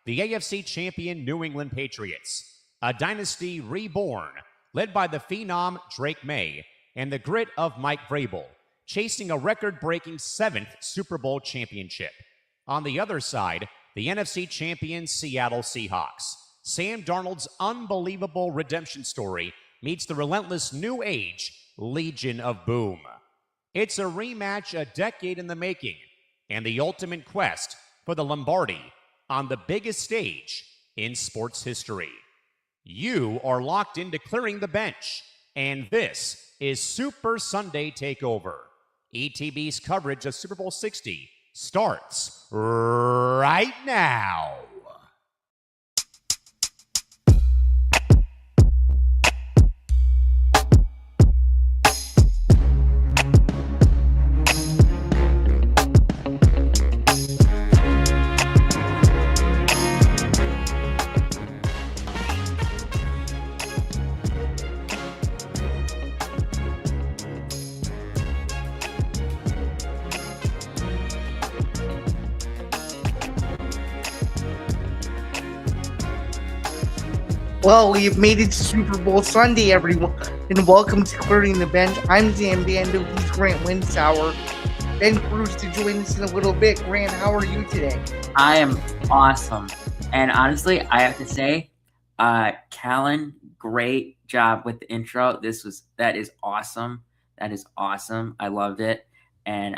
the AFC champion New England Patriots, a dynasty reborn, led by the phenom Drake Maye and the grit of Mike Vrabel, chasing a record-breaking 7th Super Bowl championship. On the other side, the NFC champion Seattle Seahawks. Sam Darnold's unbelievable redemption story meets the relentless new age Legion of Boom. It's a rematch a decade in the making, and the ultimate quest for the Lombardi on the biggest stage in sports history. You are locked into Clearing the Bench, and this is Super Sunday Takeover. ETB's coverage of Super Bowl 60 starts right now. Well, we've made it to Super Bowl Sunday, everyone, and welcome to Clearing the Bench. I'm Zain Bando, he's Grant Winsauer. Ben Kruse to join us in a little bit. Grant, how are you today? I am awesome. And honestly, I have to say, Callan, great job with the intro. That is awesome. That is awesome. I loved it. And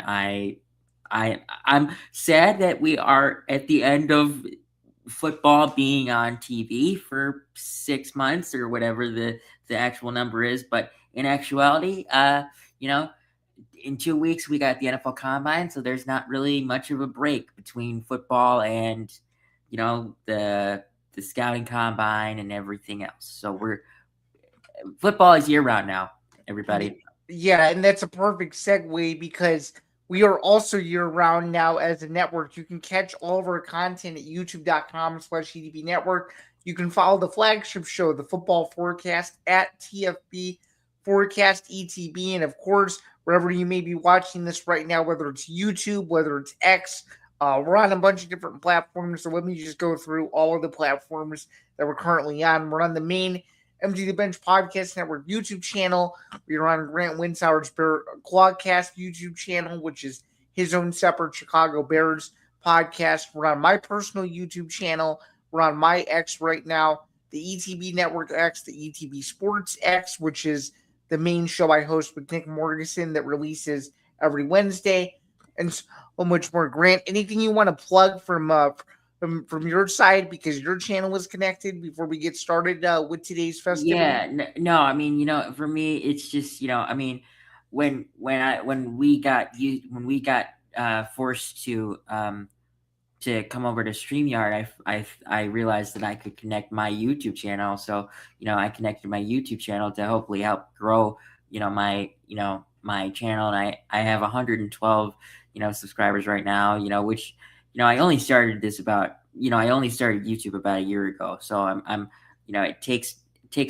I'm sad that we are at the end of football being on TV for 6 months or whatever the actual number is. But in actuality, in 2 weeks we got the NFL Combine, so there's not really much of a break between football and, the scouting combine and everything else. So football is year round now, everybody. Yeah, and that's a perfect segue because we are also year-round now as a network. You can catch all of our content at youtube.com/ETB Network. You can follow the flagship show, The Football Forecast, at TFB Forecast ETB. And, of course, wherever you may be watching this right now, whether it's YouTube, whether it's X, we're on a bunch of different platforms. So let me just go through all of the platforms that we're currently on. We're on the main MG The Bench Podcast Network YouTube channel. We are on Grant Winsauer's Clawcast YouTube channel, which is his own separate Chicago Bears podcast. We're on my personal YouTube channel. We're on my X right now, the ETB Network X, the ETB Sports X, which is the main show I host with Nick Morganson that releases every Wednesday, and so much more. Grant, anything you want to plug from your side, because your channel is connected, before we get started with today's festivity? Yeah, no, I mean, for me, it's just, when we got forced to come over to StreamYard, I realized that I could connect my YouTube channel. So, I connected my YouTube channel to hopefully help grow, my channel. And I have 112, subscribers right now, which, I only started YouTube about a year ago. So I'm it takes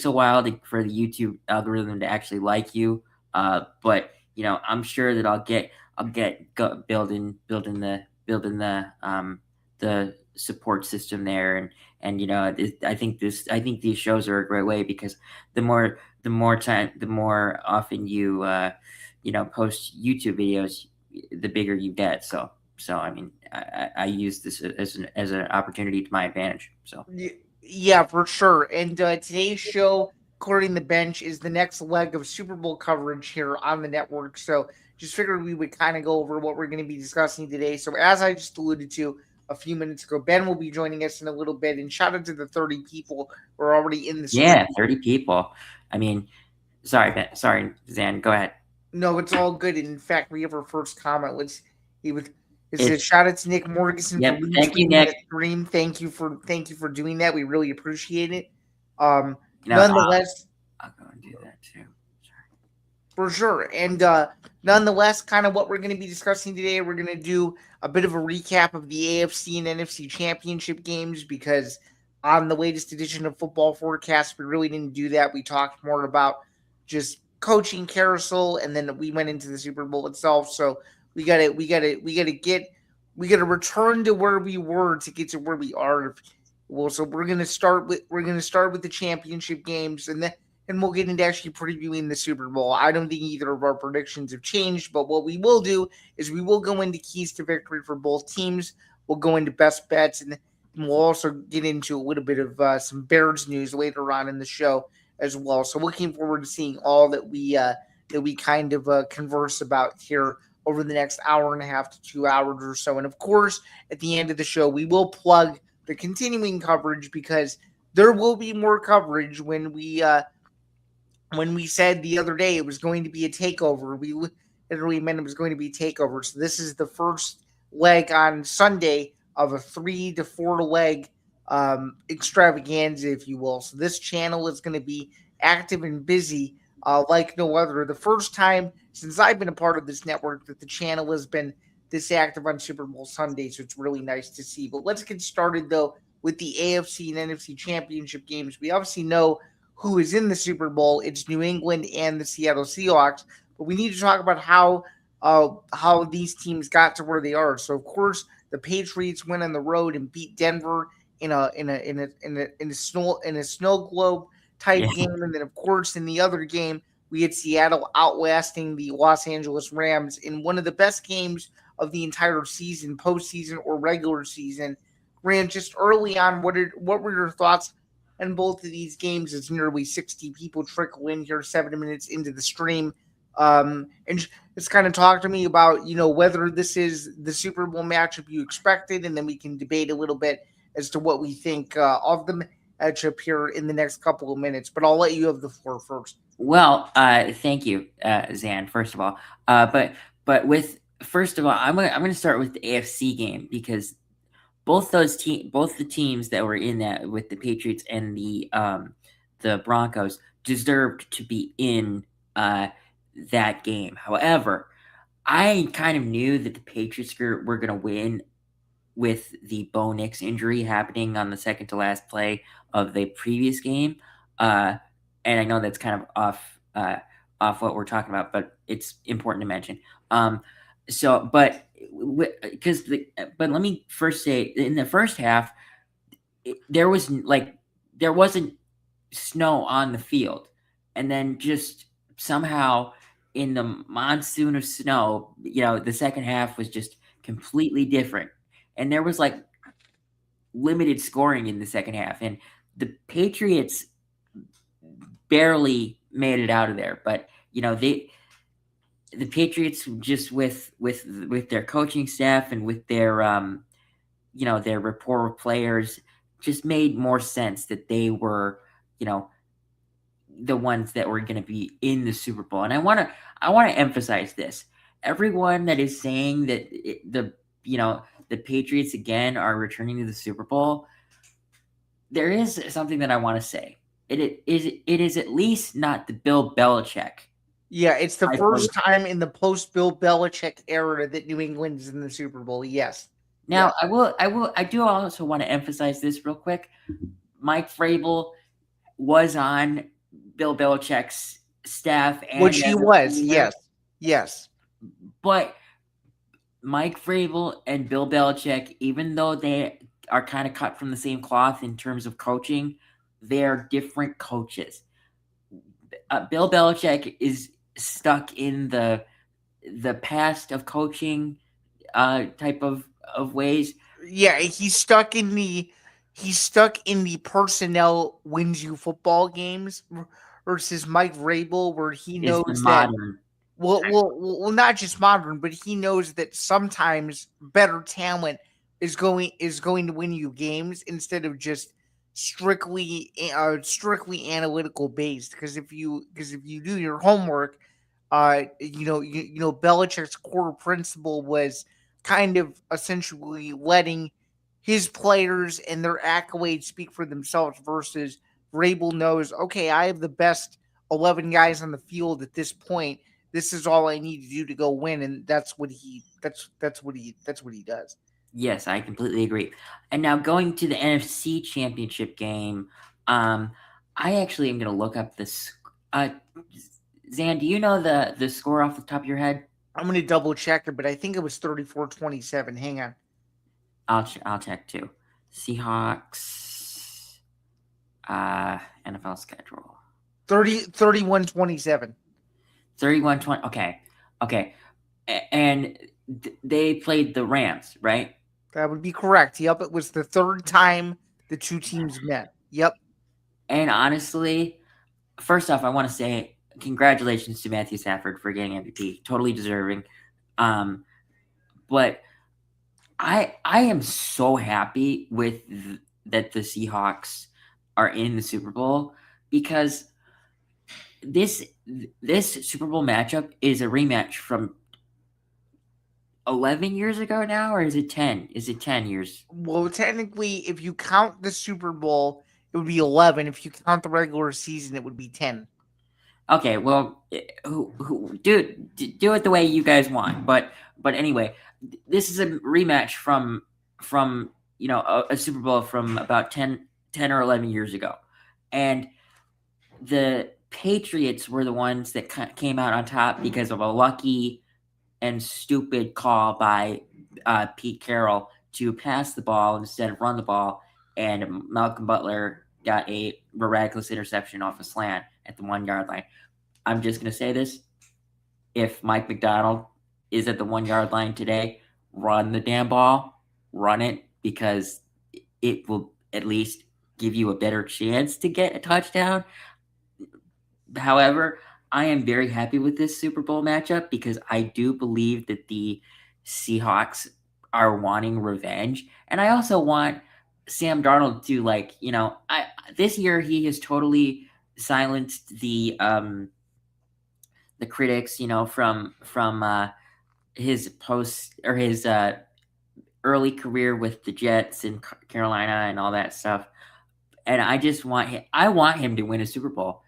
a while for the YouTube algorithm to actually like you. But I'm sure that I'll get building the support system there. And I think these shows are a great way, because the more often you post YouTube videos, the bigger you get. So I mean, I use this as an opportunity to my advantage. So yeah, for sure. And today's show, Clearing the Bench, is the next leg of Super Bowl coverage here on the network. So just figured we would kind of go over what we're going to be discussing today. So as I just alluded to a few minutes ago, Ben will be joining us in a little bit. And shout out to the 30 people who are already in the stream. Yeah, 30 people. I mean, sorry, Ben. Sorry, Zan. Go ahead. No, it's all good. And in fact, we have our first comment. It's a shout out to Nick Morganson. Yep, thank you, Nick. Stream. Thank you for doing that. We really appreciate it. Nonetheless, I'll go and do that too. Sorry. For sure. And nonetheless, kind of what we're going to be discussing today, we're going to do a bit of a recap of the AFC and NFC championship games, because on the latest edition of Football Forecast, we really didn't do that. We talked more about just coaching carousel, and then we went into the Super Bowl itself. So we gotta return to where we were to get to where we are. Well, so we're gonna start with the championship games, and we'll get into actually previewing the Super Bowl. I don't think either of our predictions have changed, but what we will do is we will go into keys to victory for both teams. We'll go into best bets, and we'll also get into a little bit of some Bears news later on in the show as well. So looking forward to seeing all that we kind of converse about here over the next hour and a half to 2 hours or so. And of course, at the end of the show, we will plug the continuing coverage because there will be more coverage when we said the other day it was going to be a takeover. We literally meant it was going to be a takeover. So this is the first leg on Sunday of a 3 to 4 leg extravaganza, if you will. So this channel is going to be active and busy like no other. The first time since I've been a part of this network that the channel has been this active on Super Bowl Sunday, so it's really nice to see. But let's get started, though, with the AFC and NFC championship games. We obviously know who is in the Super Bowl. It's New England and the Seattle Seahawks. But we need to talk about how these teams got to where they are. So, of course, the Patriots went on the road and beat Denver in a snow globe type game, and then of course in the other game we had Seattle outlasting the Los Angeles Rams in one of the best games of the entire season, postseason or regular season. Grant, just early on, what were your thoughts on both of these games? As nearly 60 people trickle in here 7 minutes into the stream, and just kind of talk to me about whether this is the Super Bowl matchup you expected, and then we can debate a little bit as to what we think of the matchup here in the next couple of minutes. But I'll let you have the floor first. Well, thank you, Zan. First of all, but first of all, I'm gonna start with the AFC game because both the teams that were in that with the Patriots and the Broncos deserved to be in that game. However, I kind of knew that the Patriots were going to win with the Bo Nix injury happening on the second to last play of the previous game. And I know that's kind of off what we're talking about, but it's important to mention. But let me first say, in the first half, there wasn't snow on the field, and then just somehow in the monsoon of snow, the second half was just completely different, and there was like limited scoring in the second half, and the Patriots barely made it out of there. But the Patriots just with their coaching staff and with their their rapport with players just made more sense that they were the ones that were going to be in the Super Bowl. And I want to emphasize this. Everyone that is saying that the Patriots again are returning to the Super Bowl, there is something that I want to say. It is at least not the Bill Belichick. Yeah, it's the first time in the post-Bill Belichick era that New England is in the Super Bowl. Yes. Now, yeah. I do also want to emphasize this real quick. Mike Vrabel was on Bill Belichick's staff, which he was. Yes. But Mike Vrabel and Bill Belichick, even though they are kind of cut from the same cloth in terms of coaching, they're different coaches. Bill Belichick is stuck in the past of coaching type of ways. Yeah, he's stuck in the personnel wins you football games versus Mike Vrabel, where he knows that well, not just modern, but he knows that sometimes better talent is going to win you games instead of just strictly analytical based. Because if you do your homework, Belichick's core principle was kind of essentially letting his players and their accolades speak for themselves versus Vrabel knows, okay, I have the best 11 guys on the field at this point. This is all I need to do to go win, and that's what he does. Yes, I completely agree. And now going to the NFC Championship game, I actually am going to look up this. Zan, do you know the score off the top of your head? I'm going to double check it, but I think it was 34-27. Hang on. I'll check too. Seahawks. NFL schedule. 31-27. 31-20. Okay. And they played the Rams, right? That would be correct. Yep, it was the third time the two teams met. Yep. And honestly, first off, I want to say congratulations to Matthew Stafford for getting MVP. Totally deserving. But I am so happy with that the Seahawks are in the Super Bowl, because this Super Bowl matchup is a rematch from 11 years ago now, or is it 10? Is it 10 years? Well, technically, if you count the Super Bowl, it would be 11. If you count the regular season, it would be 10. Okay, well, do it the way you guys want. But anyway, this is a rematch from a Super Bowl from about 10 or 11 years ago. And the Patriots were the ones that came out on top because of a lucky and stupid call by Pete Carroll to pass the ball instead of run the ball, and Malcolm Butler got a miraculous interception off a slant at the 1 yard line. I'm just going to say this. If Mike Macdonald is at the 1 yard line today, run the damn ball, run it, because it will at least give you a better chance to get a touchdown. However, I am very happy with this Super Bowl matchup because I do believe that the Seahawks are wanting revenge. And I also want Sam Darnold to, this year he has totally silenced the critics, from his post or his early career with the Jets in Carolina and all that stuff. And I want him to win a Super Bowl.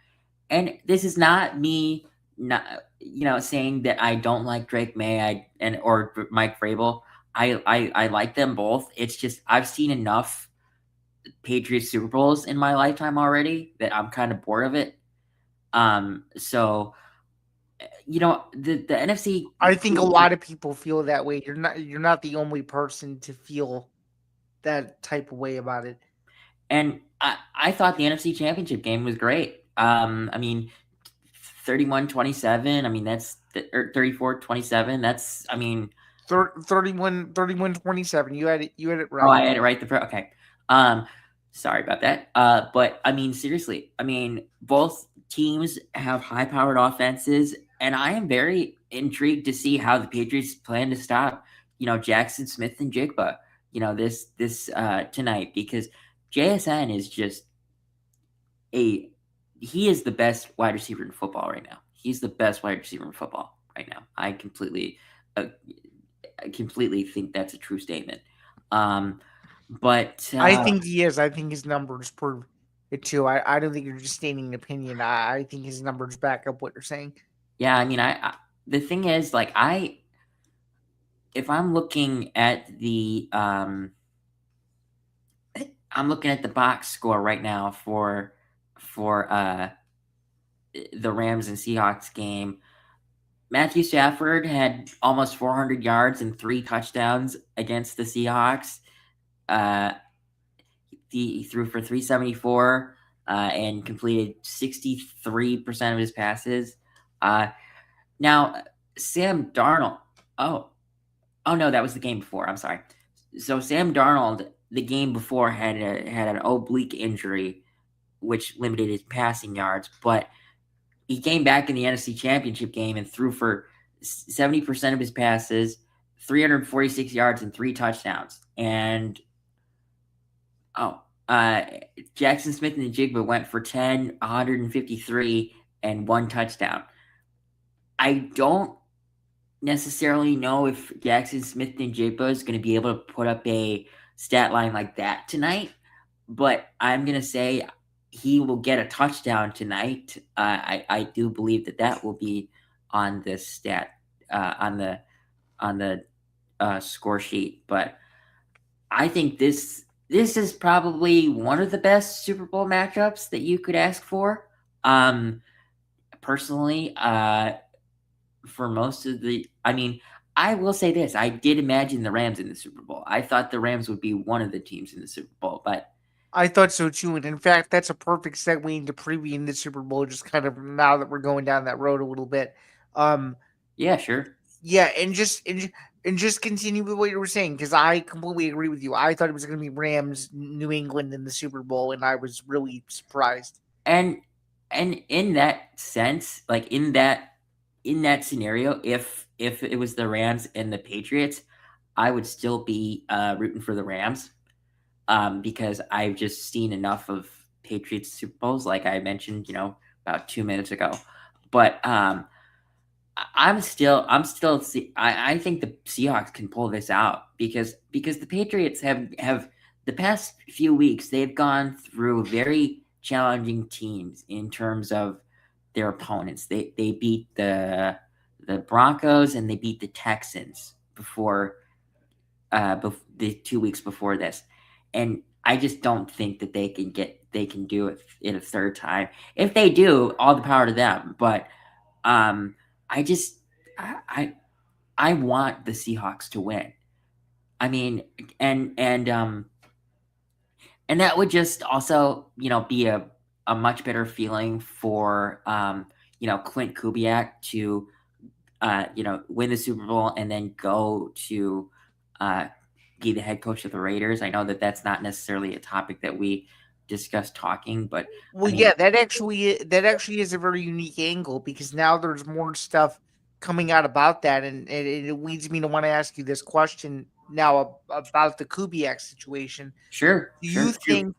And this is not me, saying that I don't like Drake Maye or Mike Vrabel. I like them both. It's just I've seen enough Patriots Super Bowls in my lifetime already that I'm kind of bored of it. So the NFC. I think a lot of people feel that way. You're not the only person to feel that type of way about it. And I thought the NFC Championship game was great. 31-27. That's 34-27. That's 31-27. You had it right. Oh, I had it right. Okay. Sorry about that. But seriously, both teams have high-powered offenses, and I am very intrigued to see how the Patriots plan to stop, Jackson Smith and Jigba, this tonight, because JSN is just he is the best wide receiver in football right now. He's the best wide receiver in football right now. I completely think that's a true statement. But I think he is. I think his numbers prove it too. I don't think you're just stating an opinion. I think his numbers back up what you're saying. Yeah, the thing is, if I'm looking at the box score right now for the Rams and Seahawks game. Matthew Stafford had almost 400 yards and 3 touchdowns against the Seahawks. He threw for 374 and completed 63% of his passes. Now, Sam Darnold. Oh no, that was the game before. I'm sorry. So Sam Darnold, the game before, had an oblique injury, which limited his passing yards, but he came back in the NFC Championship game and threw for 70% of his passes, 346 yards and 3 touchdowns. And Jackson Smith and Jigba went for 10, 153, and 1 touchdown. I don't necessarily know if Jackson Smith and Jigba is going to be able to put up a stat line like that tonight, but I'm going to say he will get a touchdown tonight. I do believe that will be on the stat on the score sheet. But I think this is probably one of the best Super Bowl matchups that you could ask for. Personally, for most of the, I will say this: I did imagine the Rams in the Super Bowl. I thought the Rams would be one of the teams in the Super Bowl, but I thought so too, and in fact, that's a perfect segue into previewing the Super Bowl. Just kind of now that we're going down that road a little bit, um, Yeah, sure. yeah, and just continue with what you were saying because I completely agree with you. I thought it was going to be Rams, New England in the Super Bowl, and I was really surprised. And in that sense, like in that scenario, if it was the Rams and the Patriots, I would still be rooting for the Rams, because I've just seen enough of Patriots Super Bowls, like I mentioned, about 2 minutes ago. But I think the Seahawks can pull this out because the Patriots have the past few weeks they've gone through very challenging teams in terms of their opponents. They beat the Broncos and they beat the Texans before the 2 weeks before this, and I just don't think that they can do it in a third time. If they do, all the power to them. But um, I just I want the Seahawks to win. I mean, and and um and that would just also be a much better feeling for Clint Kubiak to win the Super Bowl and then go to uh, be the head coach of the Raiders. I know that that's not necessarily a topic that we discussed talking, but I Well, mean, yeah, that actually is a very unique angle because now there's more stuff coming out about that, and it leads me to want to ask you this question now about the Kubiak situation. sure, Do you sure, shoot. think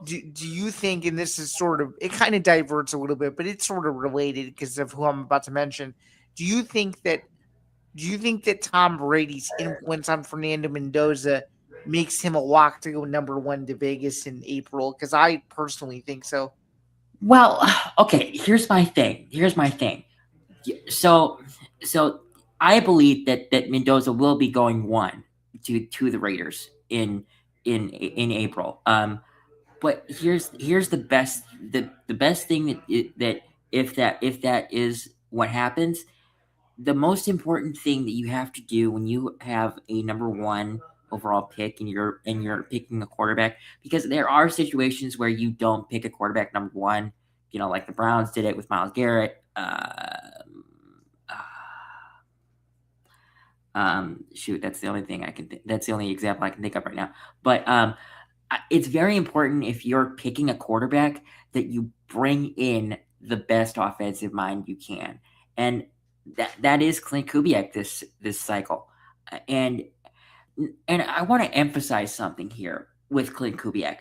do you think, and this is sort of, it kind of diverts a little bit, but it's sort of related because of who I'm about to mention. Do you think that do you think that Tom Brady's influence on Fernando Mendoza makes him a lock to go number one to Vegas in April? Because I personally think so. Well, okay. Here's my thing. So, so I believe that Mendoza will be going one to the Raiders in April. But here's the best thing that if that is what happens, the most important thing that you have to do when you have a number one overall pick and you're picking a quarterback, because there are situations where you don't pick a quarterback number one, like the Browns did it with Myles Garrett. Shoot, that's the only thing that's the only example I can think of right now. But it's very important if you're picking a quarterback that you bring in the best offensive mind you can, and that is Clint Kubiak this cycle. And I want to emphasize something here with Clint Kubiak.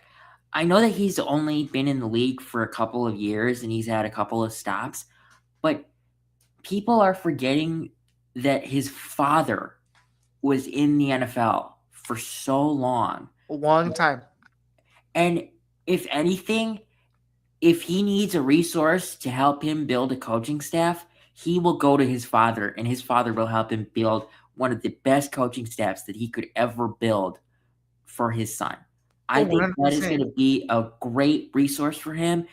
I know that he's only been in the league for a couple of years and he's had a couple of stops, but people are forgetting that his father was in the NFL for so long. A long time. And if anything, if he needs a resource to help him build a coaching staff, he will go to his father, and his father will help him build one of the best coaching staffs that he could ever build for his son. Oh, I think that is going 100%. to be a great resource for him.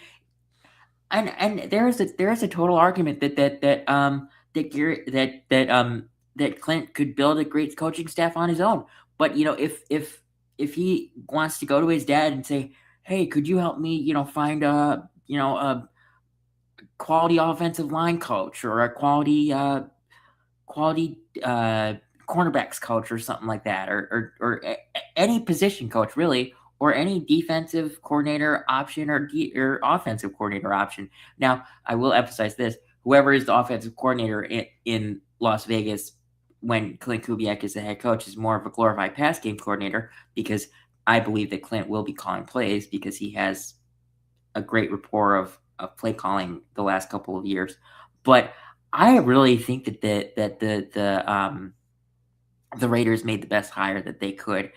And there is a total argument that Clint could build a great coaching staff on his own. But if he wants to go to his dad and say, "Hey, could you help me, find a quality offensive line coach or a quality cornerbacks coach or something like that, or any position coach really, or any defensive coordinator option or offensive coordinator option." Now, I will emphasize this: whoever is the offensive coordinator in Las Vegas when Clint Kubiak is the head coach is more of a glorified pass game coordinator, because I believe that Clint will be calling plays because he has a great rapport of play calling the last couple of years. But I really think that the Raiders made the best hire that they could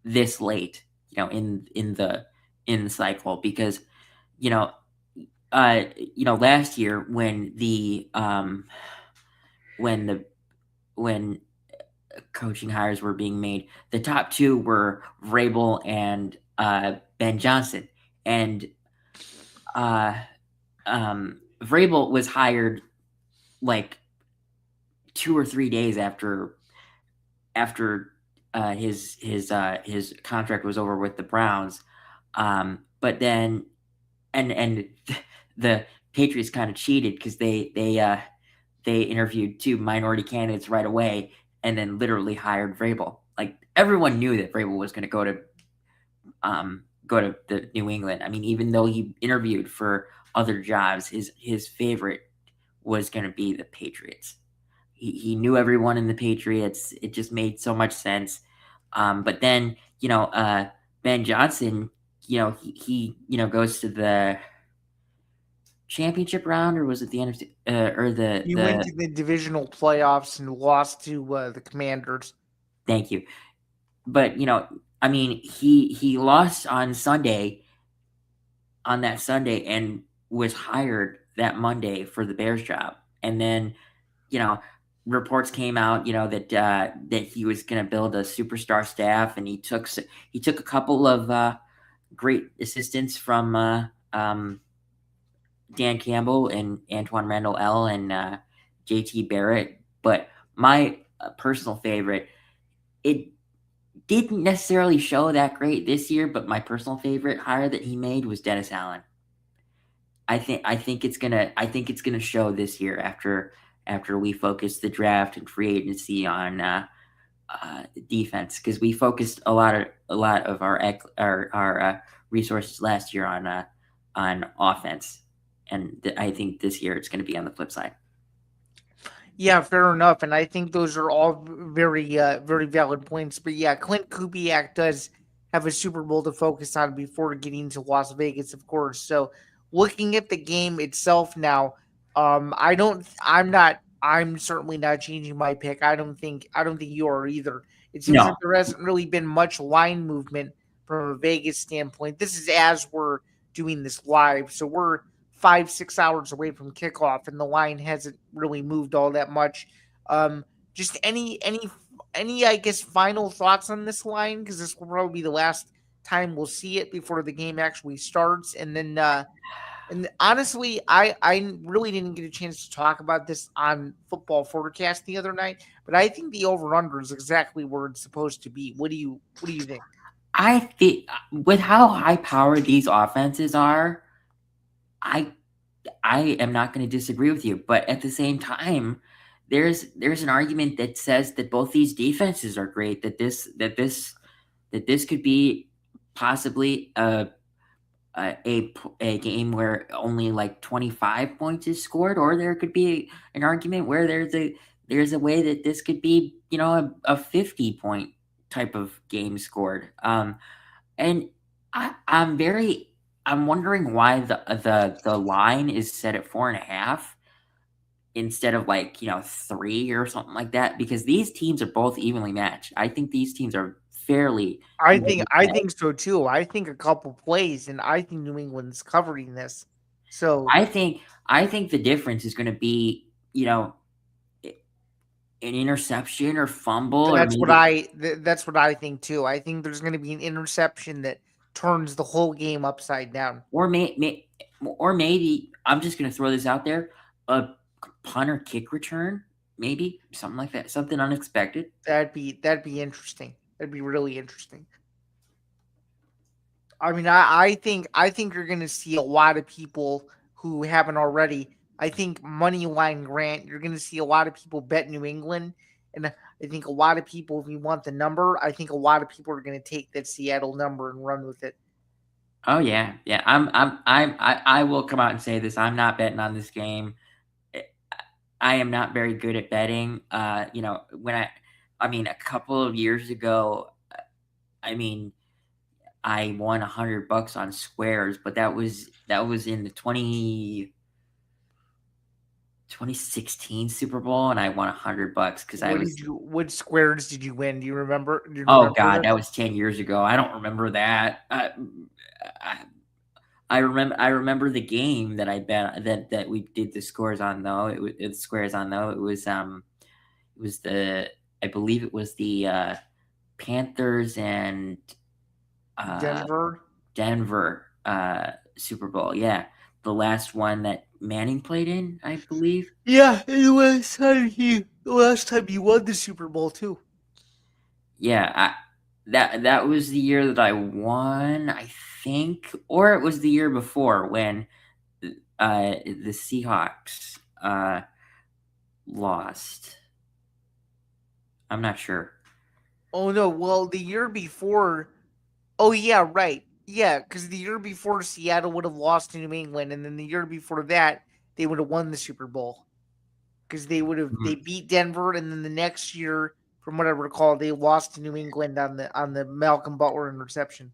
this late, in the cycle, because you know last year when coaching hires were being made, the top two were Vrabel and Ben Johnson, and Vrabel was hired like 2 or 3 days after his contract was over with the Browns. But then, and the Patriots kind of cheated because they interviewed 2 minority candidates right away, and then literally hired Vrabel. Like everyone knew that Vrabel was going to go to the New England. I mean, even though he interviewed for other jobs, his favorite was going to be the Patriots. He knew everyone in the Patriots. It just made so much sense. But then, Ben Johnson, he goes to the championship round, or was it the NFC, or He went to the divisional playoffs and lost to the Commanders. Thank you. But, I mean, he lost on that Sunday, and was hired that Monday for the Bears job. And then, reports came out, that he was going to build a superstar staff, and he took a couple of great assistants from Dan Campbell and Antoine Randall L. and JT Barrett. But my personal favorite, it didn't necessarily show that great this year, but my personal favorite hire that he made was Dennis Allen. I think it's gonna show this year after we focus the draft and free agency on defense, because we focused a lot of our resources last year on offense, and I think this year it's going to be on the flip side. Yeah, fair enough, and I think those are all very very valid points. But yeah, Clint Kubiak does have a Super Bowl to focus on before getting to Las Vegas, of course. So looking at the game itself now, I'm certainly not changing my pick. I don't think you are either. It seems like there hasn't really been much line movement from a Vegas standpoint. This is as we're doing this live, so we're 5-6 hours away from kickoff, and the line hasn't really moved all that much. Just any I guess final thoughts on this line, because this will probably be the last time we'll see it before the game actually starts. And then and honestly, I really didn't get a chance to talk about this on Football Forecast the other night, but I think the over-under is exactly where it's supposed to be. What do you think? I think with how high-powered these offenses are, I am not going to disagree with you, but at the same time, there's an argument that says that both these defenses are great. That this could be possibly a game where only like 25 points is scored, or there could be an argument where there's a way that this could be a 50-point type of game scored. And I'm wondering why the line is set at 4.5 instead of 3 or something like that, because these teams are both evenly matched. I think these teams are fairly. I think so too. I think a couple plays, and I think New England's covering this. So I think the difference is going to be an interception or fumble. That's what I think too. I think there's going to be an interception that turns the whole game upside down. Or maybe I'm just going to throw this out there: a punter kick return, maybe something like that, something unexpected. That'd be interesting. That'd be really interesting. I mean, I think you're going to see a lot of people who haven't already. I think Moneyline Grant, you're going to see a lot of people bet New England, and I think a lot of people, if you want the number, I think a lot of people are going to take that Seattle number and run with it. Oh yeah. I will come out and say this. I'm not betting on this game. I am not very good at betting. A couple of years ago, I won $100 on squares, but that was in the 2016 Super Bowl, and I won $100 because What squares did you win? Do you remember? Oh God, that was 10 years ago. I don't remember that. I remember the game that I bet that we did the scores on though. It was I believe it was the Panthers and Denver Super Bowl. Yeah, the last one that Manning played in, I believe. Yeah, the last time he won the Super Bowl too. Yeah, that was the year that I won, I think, or it was the year before when the Seahawks lost. I'm not sure. Oh no, well the year before. Oh yeah, right. Yeah, because the year before Seattle would have lost to New England, and then the year before that they would have won the Super Bowl because they beat Denver, and then the next year, from what I recall, they lost to New England on the Malcolm Butler interception.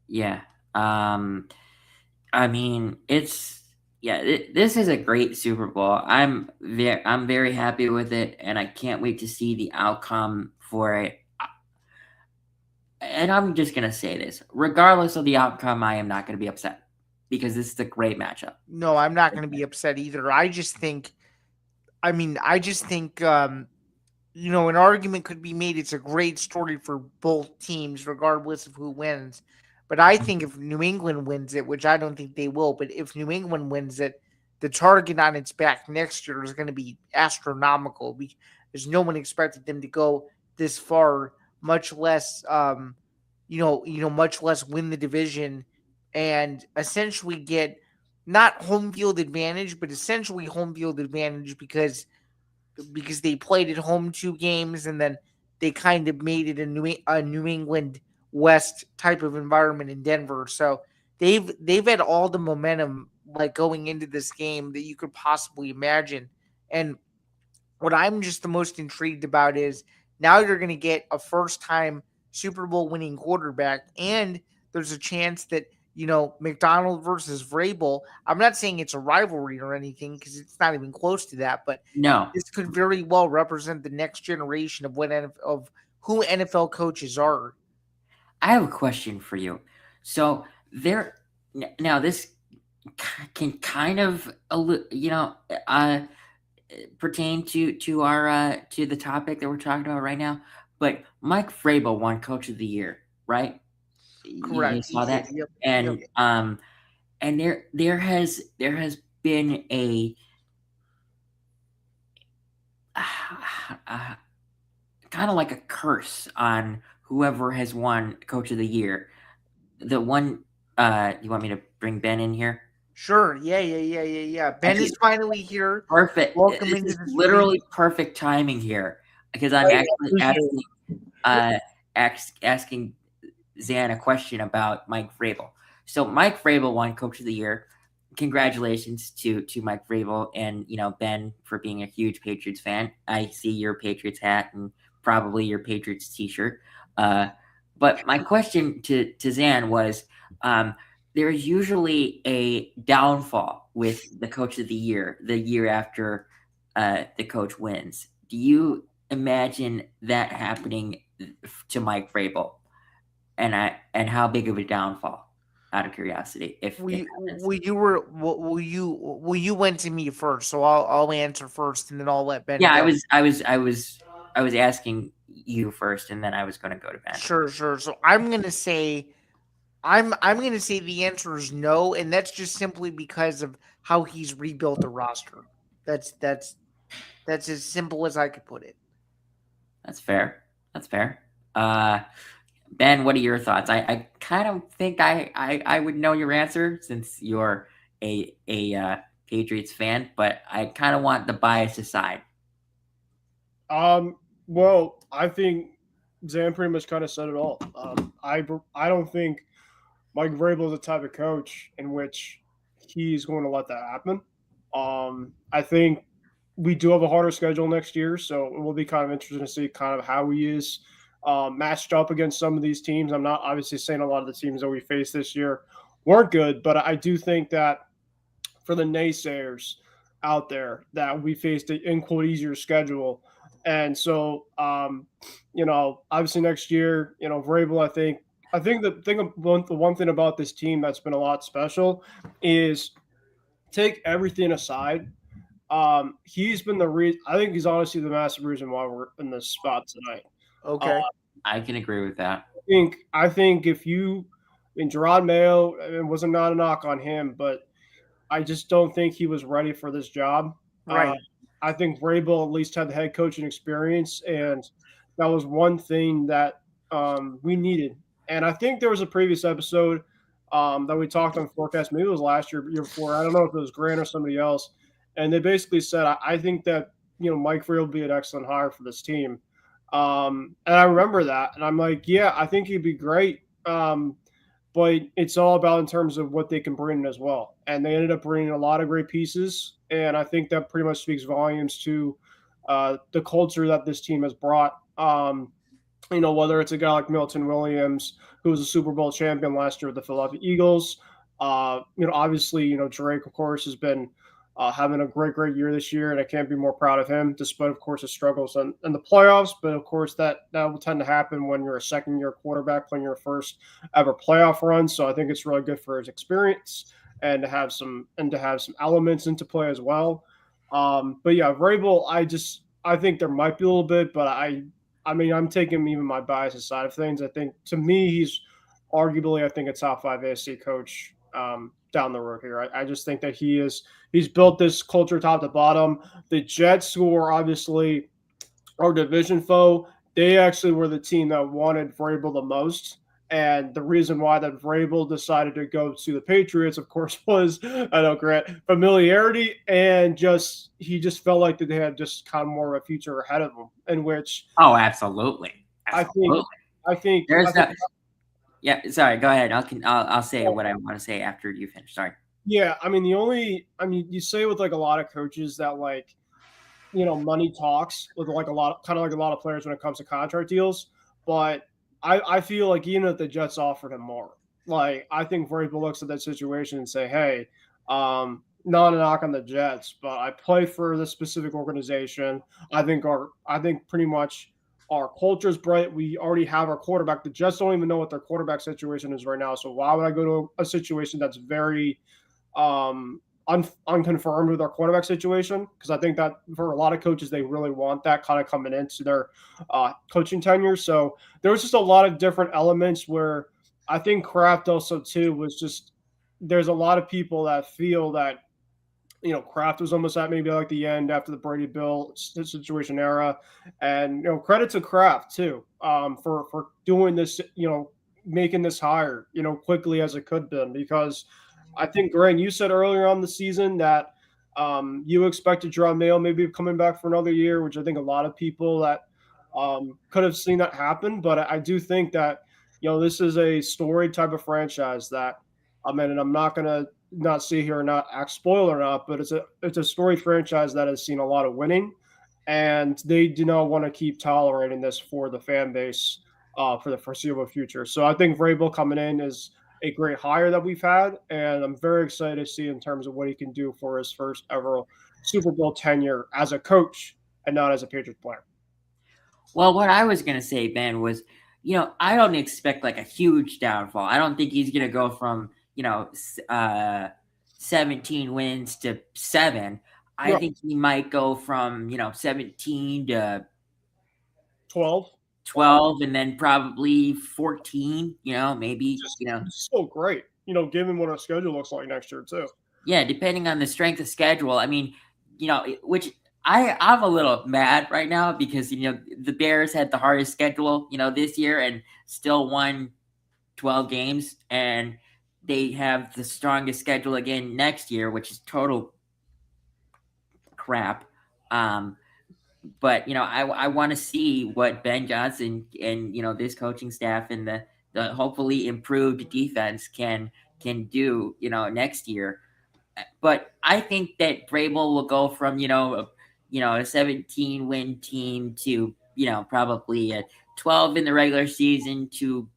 Yeah. I mean, this is a great Super Bowl. I'm very happy with it, and I can't wait to see the outcome for it. And I'm just gonna say this: regardless of the outcome, I am not gonna be upset because this is a great matchup. No, I'm not going to be upset either. I just think, an argument could be made. It's a great story for both teams, regardless of who wins. But I think if New England wins it, which I don't think they will, but if New England wins it, the target on its back next year is going to be astronomical because no one expected them to go this far, much less, much less win the division and essentially get not home field advantage, but essentially home field advantage because they played at home 2 games and then they kind of made it a New England West type of environment in Denver. So they've had all the momentum like going into this game that you could possibly imagine. And what I'm just the most intrigued about is now you're going to get a first time Super Bowl winning quarterback, and there's a chance that Macdonald versus Vrabel. I'm not saying it's a rivalry or anything because it's not even close to that, but No, this could very well represent the next generation of of who NFL coaches are. I have a question for you. So now this can kind of pertain to our to the topic that we're talking about right now. But Mike Vrabel won Coach of the Year, right? You Correct. saw He did. that, Yep. and Yep. there has been a kind of like a curse on whoever has won Coach of the Year. The one, you want me to bring Ben in here? Sure. Yeah. Ben Actually, is finally here. perfect. Welcome This into is the stream. literally perfect timing here because I'm I actually appreciate it. asking Zan a question about Mike Vrabel. So Mike Vrabel won Coach of the Year. Congratulations to Mike Vrabel and Ben for being a huge Patriots fan. I see your Patriots hat and probably your Patriots T-shirt. But my question to Zan was, there's usually a downfall with the Coach of the Year, the year after the coach wins. Do you imagine that happening to Mike Vrabel? And how big of a downfall? Out of curiosity, if it happens. You went to me first, so I'll answer first, and then I'll let Ben Yeah, go. I was asking you first, and then I was going to go to Ben. Sure. So I'm gonna say the answer is no, and that's just simply because of how he's rebuilt the roster. That's as simple as I could put it. That's fair. Ben, what are your thoughts? I kind of think I would know your answer since you're a Patriots fan, but I kind of want the bias aside. Well, I think Zan pretty much kind of said it all. I don't think Mike Vrabel is the type of coach in which he's going to let that happen. I think we do have a harder schedule next year, so it will be kind of interesting to see kind of how he is matched up against some of these teams. I'm not obviously saying a lot of the teams that we faced this year weren't good, but I do think that for the naysayers out there that we faced an in quote easier schedule. And so, obviously next year, Vrabel, I think the one thing about this team that's been a lot special is take everything aside. He's been I think he's honestly the massive reason why we're in this spot tonight. Okay. I can agree with that. I think Gerard Mayo, it wasn't not a knock on him, but I just don't think he was ready for this job. Right. I think Vrabel at least had the head coaching experience, and that was one thing that we needed. And I think there was a previous episode that we talked on Forecast, maybe it was last year, year before. I don't know if it was Grant or somebody else. And they basically said, I think that, Mike Vrabel would be an excellent hire for this team. And I remember that. And I'm like, yeah, I think he'd be great. But it's all about in terms of what they can bring in as well. And they ended up bringing a lot of great pieces. And I think that pretty much speaks volumes to the culture that this team has brought. Whether it's a guy like Milton Williams, who was a Super Bowl champion last year with the Philadelphia Eagles. Obviously, Drake, of course, has been having a great year this year, and I can't be more proud of him, despite, of course, his struggles in the playoffs. But, of course, that will tend to happen when you're a second-year quarterback playing your first ever playoff run. So I think it's really good for his experience and to have some elements into play as well. But yeah, Vrabel, I think there might be a little bit, but I'm taking even my bias aside of things. I think, to me, he's arguably, I think, a top 5 AFC coach down the road here. I just think that he's built this culture top to bottom. The Jets, who are obviously our division foe, they actually were the team that wanted Vrabel the most. And the reason why that Vrabel decided to go to the Patriots, of course, was, I know, Grant, familiarity, and he just felt like that they had just kind of more of a future ahead of them, in which absolutely. I think there's that. Yeah, sorry. Go ahead. I'll say what I want to say after you finish. Sorry. Yeah, you say with like a lot of coaches that money talks with like a lot of players when it comes to contract deals, but I feel like even if the Jets offered him more, like I think Vrabel looks at that situation and say, hey, not a knock on the Jets, but I play for this specific organization. I think pretty much our culture is bright. We already have our quarterback. The Jets don't even know what their quarterback situation is right now. So why would I go to a situation that's very unconfirmed with our quarterback situation? Because I think that for a lot of coaches, they really want that kind of coming into their coaching tenure. So there was just a lot of different elements where I think Kraft also too was just, there's a lot of people that feel that Kraft was almost at maybe like the end after the Brady Bill situation era, and credit to Kraft too for doing this, making this hire quickly as it could been, because I think, Grant, you said earlier on the season that you expected Drake Maye maybe coming back for another year, which I think a lot of people that could have seen that happen. But I do think that this is a storied type of franchise that, and I'm not going to not sit here and not act spoiled or not, but it's a storied franchise that has seen a lot of winning, and they do not want to keep tolerating this for the fan base for the foreseeable future. So I think Vrabel coming in is a great hire that we've had, and I'm very excited to see in terms of what he can do for his first ever Super Bowl tenure as a coach and not as a Patriots player. Well, what I was going to say, Ben, was, I don't expect like a huge downfall. I don't think he's going to go from, 17 wins to 7. I think he might go from, 17 to 12, and then probably 14, maybe, It's so great, given what our schedule looks like next year too. Yeah, depending on the strength of schedule. I mean, which I'm a little mad right now because, the Bears had the hardest schedule, this year and still won 12 games, and they have the strongest schedule again next year, which is total crap. But, I want to see what Ben Johnson and, this coaching staff and the hopefully improved defense can do, next year. But I think that Vrabel will go from, a 17-win team to, probably a 12 in the regular season to,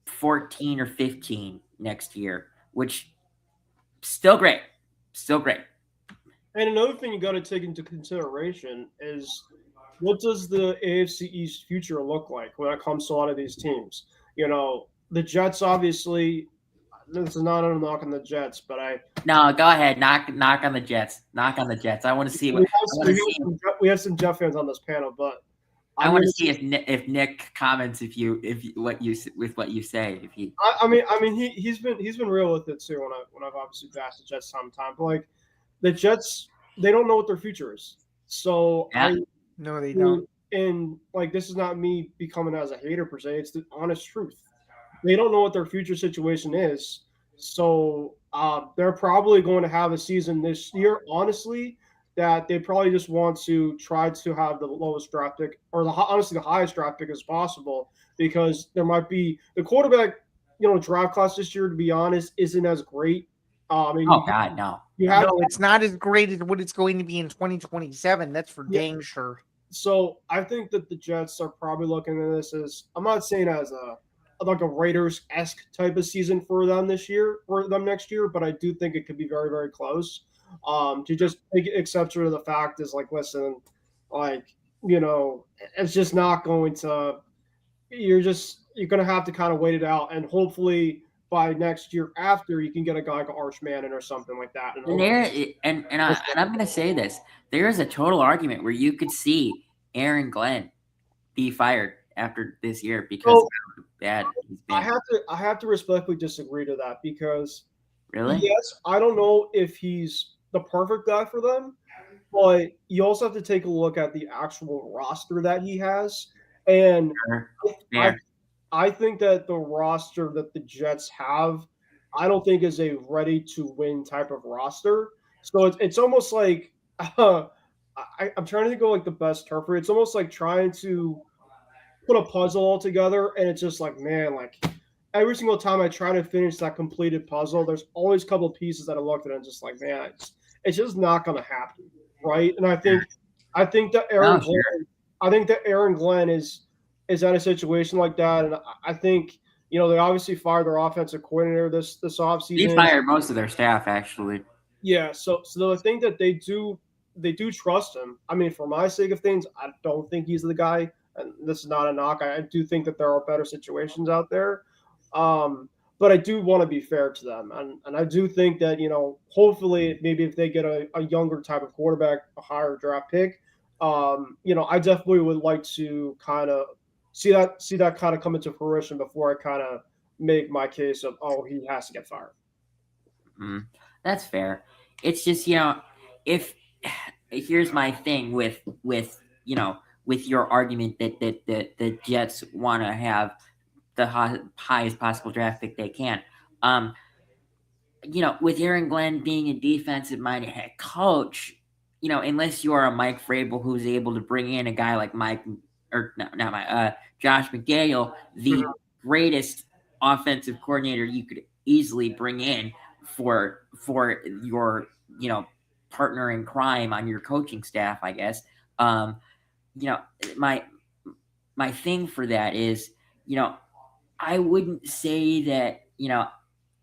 14 or 15 next year, which still great. And another thing you got to take into consideration is, what does the AFC East future look like when it comes to a lot of these teams? The Jets, obviously, this is not a knock on the Jets, but No, go ahead. Knock on the Jets. Knock on the Jets. I want to see we have some Jet fans on this panel, but I want to see if Nick comments what you say. He's been real with it too when I've obviously bashed the Jets sometime. But like, the Jets, they don't know what their future is. So No, they don't. And like, this is not me becoming as a hater per se. It's the honest truth. They don't know what their future situation is. So they're probably going to have a season this year, honestly, that they probably just want to try to have the lowest draft pick, or honestly the highest draft pick as possible, because there might be the quarterback, draft class this year, to be honest, isn't as great. God, no. You have No, it's not as great as what it's going to be in 2027. That's for dang sure. So I think that the Jets are probably looking at this as, I'm not saying as a Raiders-esque type of season for them next year, but I do think it could be very, very close. To just take exception to the fact is like, listen, like, it's just not going to. You're going to have to kind of wait it out, and hopefully by next year after, you can get a guy like Arch Manning or something like that. And I'm going to say this: there is a total argument where you could see Aaron Glenn be fired after this year because of how bad he's been. I have to respectfully disagree to that, because really, yes, I don't know if he's the perfect guy for them, but you also have to take a look at the actual roster that he has, and I think that the roster that the Jets have, I don't think is a ready to win type of roster. So it's almost like I'm trying to think of like the best term for it. It's almost like trying to put a puzzle all together, and it's just like, man, like every single time I try to finish that completed puzzle, there's always a couple of pieces that I looked at and just like, man, it's just not going to happen, right? And I think that Aaron Glenn is at a situation like that, and I think they obviously fired their offensive coordinator this offseason. He fired most of their staff, actually. Yeah, so I think that they do trust him. I mean, for my sake of things, I don't think he's the guy. And this is not a knock. I do think that there are better situations out there. But I do want to be fair to them. And I do think that, hopefully maybe if they get a younger type of quarterback, a higher draft pick, I definitely would like to kind of see that kind of come into fruition before I kind of make my case of, he has to get fired. That's fair. It's just, if here's my thing with your argument that the Jets want to have the highest possible draft pick they can. With Aaron Glenn being a defensive-minded head coach, unless you are a Mike Vrabel who's able to bring in a guy like Josh McDaniel, the greatest offensive coordinator you could easily bring in for your partner in crime on your coaching staff, I guess. My thing for that is, I wouldn't say that,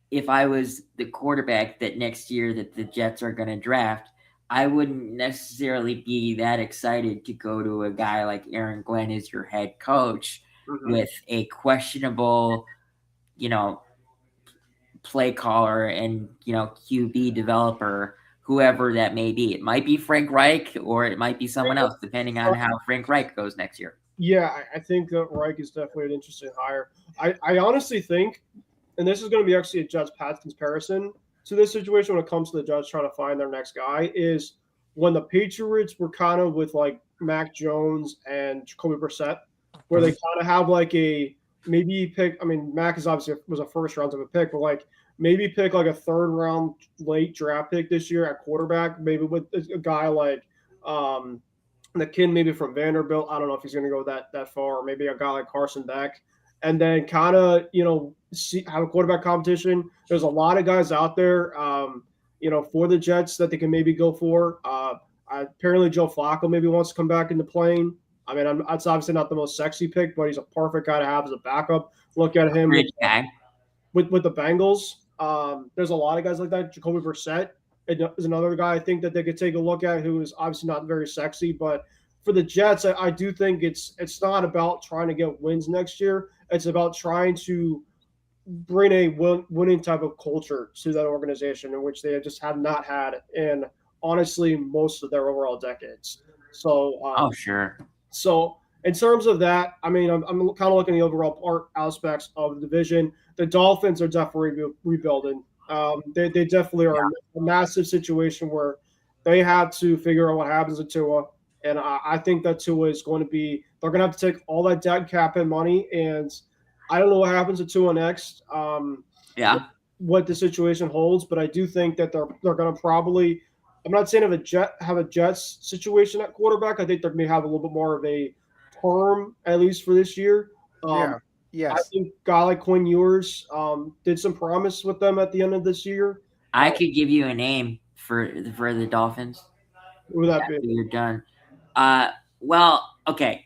if I was the quarterback that next year that the Jets are going to draft, I wouldn't necessarily be that excited to go to a guy like Aaron Glenn as your head coach with a questionable, play caller and, QB developer, whoever that may be. It might be Frank Reich or it might be someone else, depending on how Frank Reich goes next year. Yeah, I think that Reich is definitely an interesting hire. I honestly think, and this is going to be actually a Jets-Pats comparison to this situation when it comes to the Jets trying to find their next guy, is when the Patriots were kind of with like Mac Jones and Jacoby Brissett, where they kind of have like maybe pick. I mean, Mac is obviously was a first round of a pick, but like maybe pick like a third round late draft pick this year at quarterback, maybe with a guy like the kid maybe from Vanderbilt. I don't know if he's going to go that far, or maybe a guy like Carson Beck, and then kind of have a quarterback competition. There's a lot of guys out there, for the Jets that they can maybe go for. Apparently Joe Flacco maybe wants to come back into playing. I mean, that's obviously not the most sexy pick, but he's a perfect guy to have as a backup. Look at him with the Bengals. There's a lot of guys like that. Jacoby Brissett is another guy I think that they could take a look at, who is obviously not very sexy. But for the Jets, I do think it's not about trying to get wins next year. It's about trying to bring a winning type of culture to that organization, in which they just have not had in, honestly, most of their overall decades. So, sure. So in terms of that, I mean, I'm kind of looking at the overall aspects of the division. The Dolphins are definitely rebuilding. They definitely are in a massive situation where they have to figure out what happens to Tua, And I think that Tua is going to be – they're going to have to take all that dead cap and money. And I don't know what happens to Tua next, what the situation holds. But I do think that they're going to probably – I'm not saying have a Jets situation at quarterback. I think they're going to have a little bit more of a term, at least for this year. Yes. I think a guy like Quinn Ewers did some promise with them at the end of this year. I could give you a name for the Dolphins. Who would that be? You're done. Well, okay.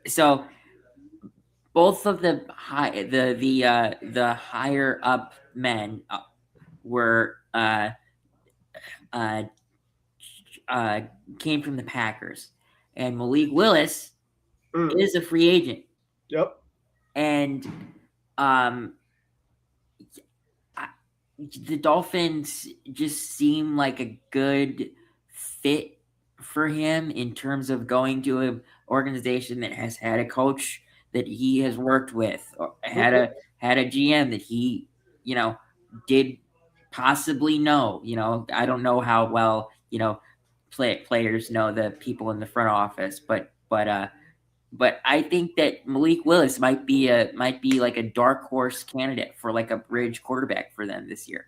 So both of the higher up men were came from the Packers, and Malik Willis is a free agent. Yep. And the Dolphins just seem like a good fit for him in terms of going to an organization that has had a coach that he has worked with, or had a GM that he, did possibly know. I don't know how well, players know the people in the front office, but I think that Malik Willis might be like a dark horse candidate for like a bridge quarterback for them this year.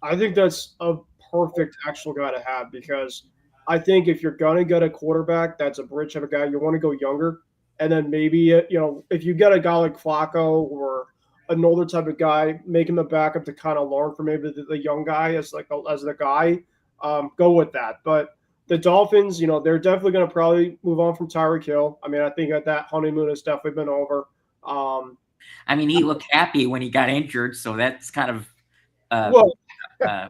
I think that's a perfect actual guy to have, because I think if you're going to get a quarterback that's a bridge type of guy, you want to go younger. And then maybe, if you get a guy like Flacco or an older type of guy, make him the backup to kind of learn from maybe the young guy as the guy, go with that. But the Dolphins, they're definitely going to probably move on from Tyreek Hill. I mean, I think that honeymoon has definitely been over. He looked happy when he got injured, so that's kind of yeah,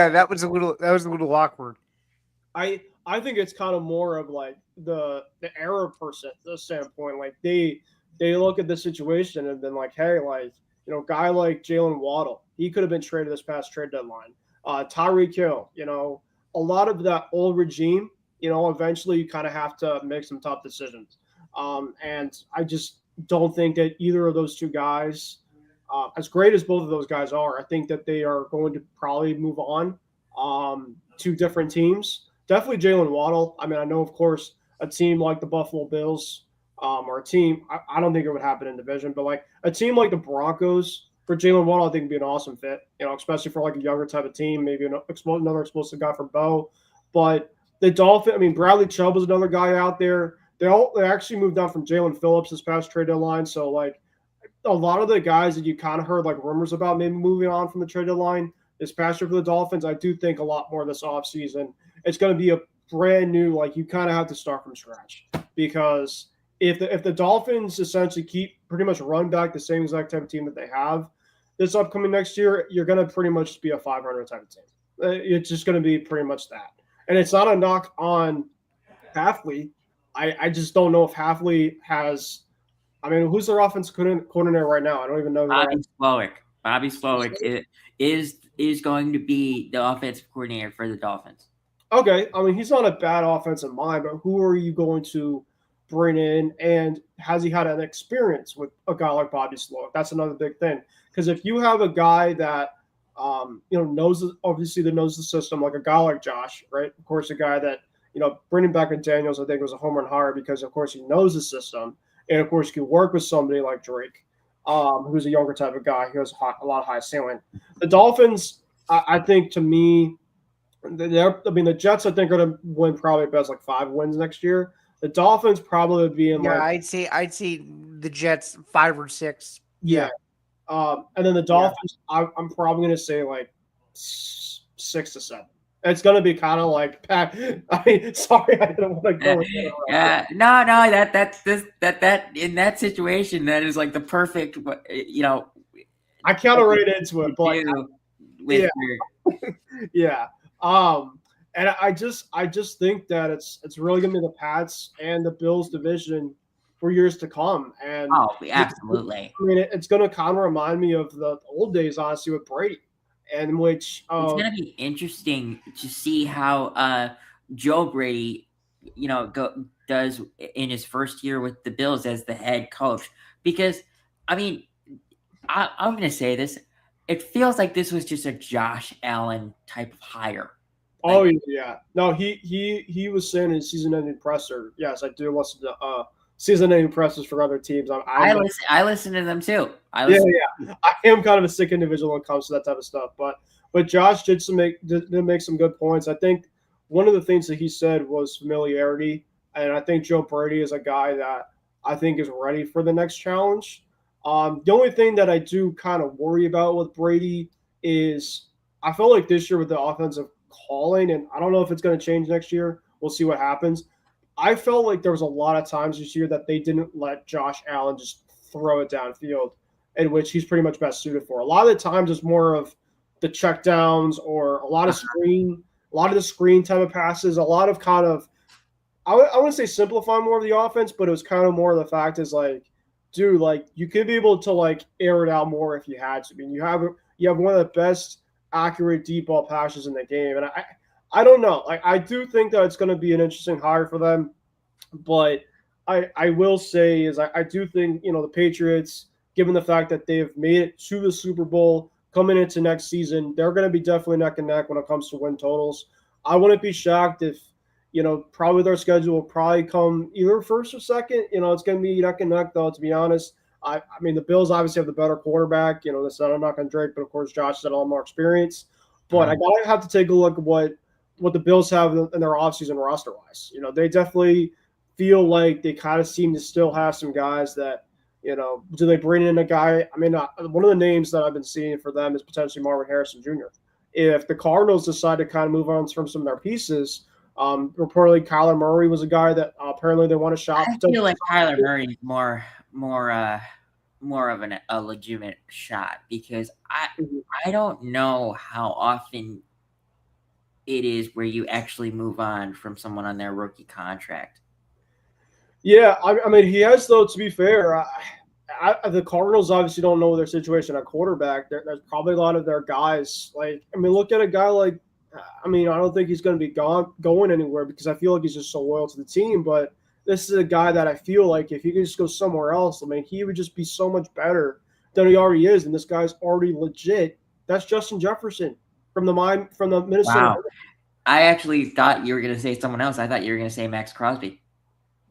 that was a little awkward. I think it's kind of more of like the error person, the standpoint. Like they look at the situation and been like, hey, like, guy like Jalen Waddle, he could have been traded this past trade deadline. Tyreek Hill, a lot of that old regime, eventually you kind of have to make some tough decisions. And I just don't think that either of those two guys, as great as both of those guys are, I think that they are going to probably move on to different teams. Definitely Jalen Waddle. I mean, I know, of course, a team like the Buffalo Bills or a team, I don't think it would happen in division, but like a team like the Broncos, for Jalen Waddle, I think would be an awesome fit, especially for like a younger type of team, maybe another explosive guy from Bo. But the Dolphins, Bradley Chubb is another guy out there. They actually moved on from Jalen Phillips this past trade deadline. So like a lot of the guys that you kind of heard like rumors about maybe moving on from the trade deadline this past year for the Dolphins, I do think a lot more this offseason. It's going to be a brand new, like you kind of have to start from scratch, because if the Dolphins essentially keep pretty much run back the same exact type of team that they have this upcoming next year, you're going to pretty much be a 500 type of team. It's just going to be pretty much that. And it's not a knock on Halfley. I just don't know if Halfley has – who's their offensive coordinator right now? I don't even know. Bobby Slowick is going to be the offensive coordinator for the Dolphins. Okay. He's not a bad offensive mind, but who are you going to bring in, and has he had an experience with a guy like Bobby Slowick? That's another big thing. Because if you have a guy that knows the system, like a guy like Josh, right? Of course, a guy that bringing back Daniels, I think was a home run hire, because of course he knows the system, and of course you can work with somebody like Drake, who's a younger type of guy who has a lot of high ceiling. The Dolphins, I think, to me, the Jets I think are going to win probably best like 5 wins next year. The Dolphins probably be in I'd say the Jets 5 or 6. Yeah. And then the Dolphins, I'm probably going to say like 6 to 7. It's going to be kind of like sorry, I don't want to go. No, that in that situation, that is like the perfect, I kind of right into it, but yeah. And I just think that it's really going to be the Pats and the Bills division for years to come. And absolutely. It's going to kind of remind me of the old days, honestly, with Brady, and which it's going to be interesting to see how Joe Brady, does in his first year with the Bills as the head coach. Because I'm going to say this: it feels like this was just a Josh Allen type of hire. Oh yeah. No, he was saying in his season-ending presser. Yes, I do listen to season-ending pressers for other teams. I listen to them too. I am kind of a sick individual when it comes to that type of stuff. But Josh did make some good points. I think one of the things that he said was familiarity, and I think Joe Brady is a guy that I think is ready for the next challenge. The only thing that I do kind of worry about with Brady is I feel like this year with the offensive calling, and I don't know if it's going to change next year. We'll see what happens. I felt like there was a lot of times this year that they didn't let Josh Allen just throw it downfield, in which he's pretty much best suited for. A lot of the times it's more of the checkdowns or a lot of the screen type of passes, a lot of kind of I wouldn't say simplify more of the offense, but it was kind of more of the fact is like, dude, like you could be able to like air it out more if you had to. I mean, you have one of the best accurate deep ball passes in the game, and I don't know. Like I do think that it's going to be an interesting hire for them, but I will say is I do think the Patriots, given the fact that they have made it to the Super Bowl coming into next season, they're going to be definitely neck and neck when it comes to win totals. I wouldn't be shocked if probably their schedule will probably come either first or second. It's going to be neck and neck though. To be honest, I mean the Bills obviously have the better quarterback. This I'm not going to Drake, but of course Josh has a lot more experience. But I gotta have to take a look at what the Bills have in their offseason roster-wise. They definitely feel like they kind of seem to still have some guys that, do they bring in a guy? I mean, one of the names that I've been seeing for them is potentially Marvin Harrison Jr. If the Cardinals decide to kind of move on from some of their pieces, reportedly Kyler Murray was a guy that apparently they want to shop. I feel like Kyler Murray is more of a legitimate shot because I don't know how often it is where you actually move on from someone on their rookie contract. Yeah, I mean, he has, though, to be fair. The Cardinals obviously don't know their situation at quarterback. There's probably a lot of their guys. Like, I mean, look at a guy like, I mean, I don't think he's going to be going anywhere because I feel like he's just so loyal to the team. But this is a guy that I feel like if he could just go somewhere else, I mean, he would just be so much better than he already is. And this guy's already legit. That's Justin Jefferson from the Minnesota. Wow. I actually thought you were going to say someone else. I thought you were going to say Max Crosby.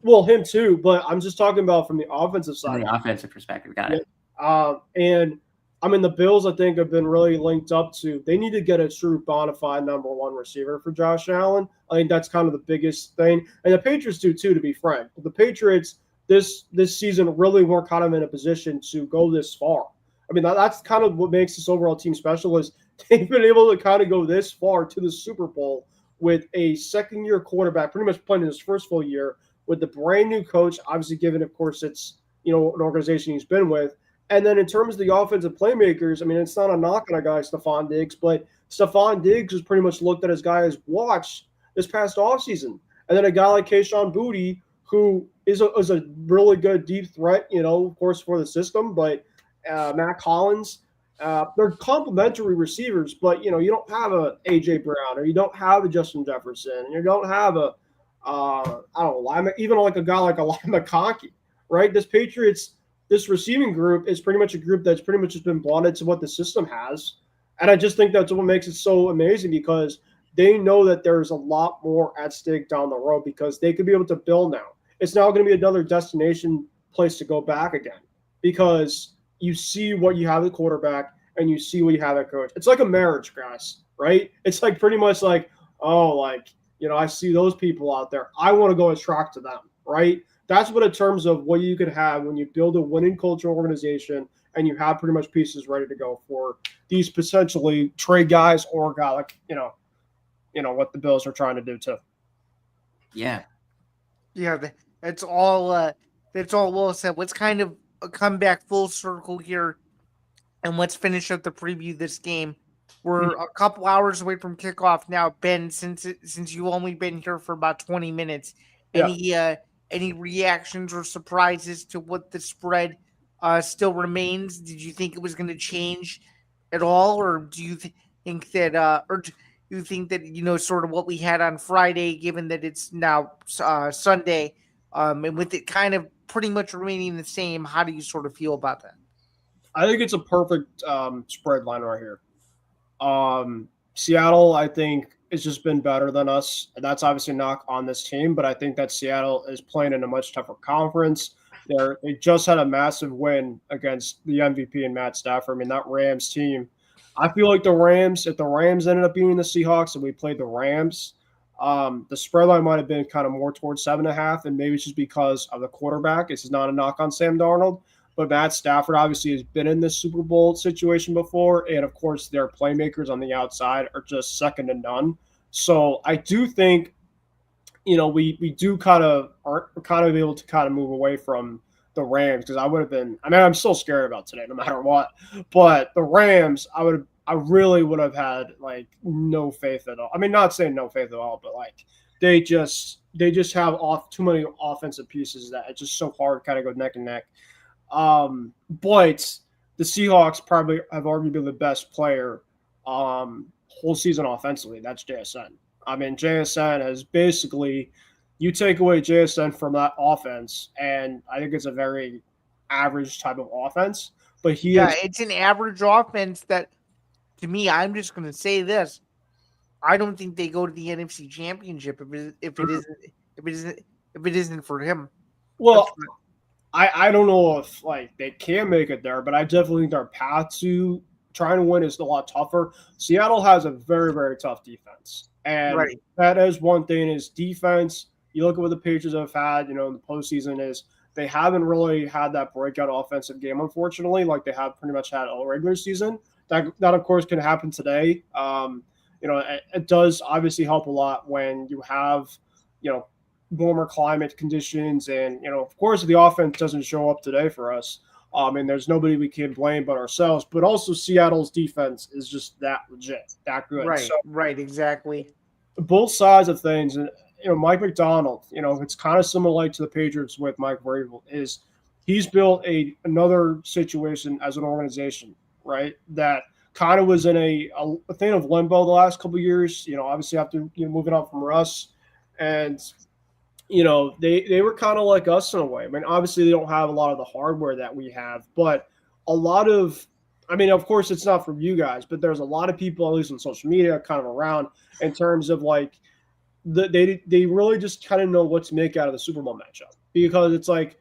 Well, him too, but I'm just talking about from the offensive side. From the offensive perspective, got it. And I mean, the Bills, I think, have been really linked up to. They need to get a true bona fide number one receiver for Josh Allen. I think that's kind of the biggest thing, and the Patriots do too. To be frank, the Patriots this season really weren't kind of in a position to go this far. I mean, that's kind of what makes this overall team special is they've been able to kind of go this far to the Super Bowl with a second-year quarterback, pretty much playing in his first full year, with the brand new coach, obviously given, of course, it's an organization he's been with. And then in terms of the offensive playmakers, I mean, it's not a knock on a guy, Stephon Diggs, but Stephon Diggs was pretty much looked at as guy as watched this past offseason. And then a guy like Kayshon Boutte, who is a really good deep threat, of course, for the system, but Matt Collins, they're complementary receivers, but, you don't have a A.J. Brown or you don't have a Justin Jefferson and you don't have a I don't know, even like a guy like Eli McConkey, right? This receiving group is pretty much a group that's pretty much just been bonded to what the system has. And I just think that's what makes it so amazing because they know that there's a lot more at stake down the road because they could be able to build now. It's now going to be another destination place to go back again because you see what you have at quarterback and you see what you have at coach. It's like a marriage, guys, right? It's like pretty much like, I see those people out there. I want to go attract to them, right? That's what in terms of what you could have when you build a winning culture organization and you have pretty much pieces ready to go for these potentially trade guys or a guy like, what the Bills are trying to do too. Yeah. Yeah, that's all well said. Let's kind of come back full circle here and let's finish up the preview of this game. We're a couple hours away from kickoff now. Ben, since you've only been here for about 20 minutes, any reactions or surprises to what the spread still remains? Did you think it was going to change at all, or do you think that, sort of what we had on Friday, given that it's now Sunday, and with it kind of pretty much remaining the same, how do you sort of feel about that? I think it's a perfect spread line right here. Seattle, I think, has just been better than us. And that's obviously a knock on this team, but I think that Seattle is playing in a much tougher conference. They just had a massive win against the MVP and Matt Stafford. I mean, that Rams team, I feel like if the Rams ended up beating the Seahawks and we played the Rams, the spread line might have been kind of more towards 7.5, and maybe it's just because of the quarterback. This is not a knock on Sam Darnold, but Matt Stafford obviously has been in this Super Bowl situation before, and of course their playmakers on the outside are just second to none. So I do think, we do kind of able to kind of move away from the Rams, because I'm still scared about today no matter what. But the Rams, I really would have had like no faith at all. I mean, not saying no faith at all, but like they just have too many offensive pieces that it's just so hard to kind of go neck and neck. But the Seahawks probably have arguably the best player whole season offensively. That's JSN. I mean, JSN has basically, you take away JSN from that offense, and I think it's a very average type of offense. But it's an average offense that, to me, I'm just going to say this: I don't think they go to the NFC Championship if it isn't for him. Well, I don't know if like they can make it there, but I definitely think their path to trying to win is a lot tougher. Seattle has a very, very tough defense. And that is one thing is defense. You look at what the Patriots have had, in the postseason, is they haven't really had that breakout offensive game, unfortunately, like they have pretty much had all regular season. That of course, can happen today. It does obviously help a lot when you have, warmer climate conditions. And, of course, if the offense doesn't show up today for us, and there's nobody we can blame but ourselves. But also Seattle's defense is just that legit, that good. Right, exactly. Both sides of things. And, Mike Macdonald, it's kind of similar like to the Patriots with Mike Vrabel, is he's built another situation as an organization, right, that kind of was in a thing of limbo the last couple of years, obviously after moving on from Russ. And they were kind of like us in a way. I mean, obviously they don't have a lot of the hardware that we have, but a lot of, of course it's not from you guys, but there's a lot of people, at least on social media, kind of around in terms of like they really just kind of know what to make out of the Super Bowl matchup, because it's like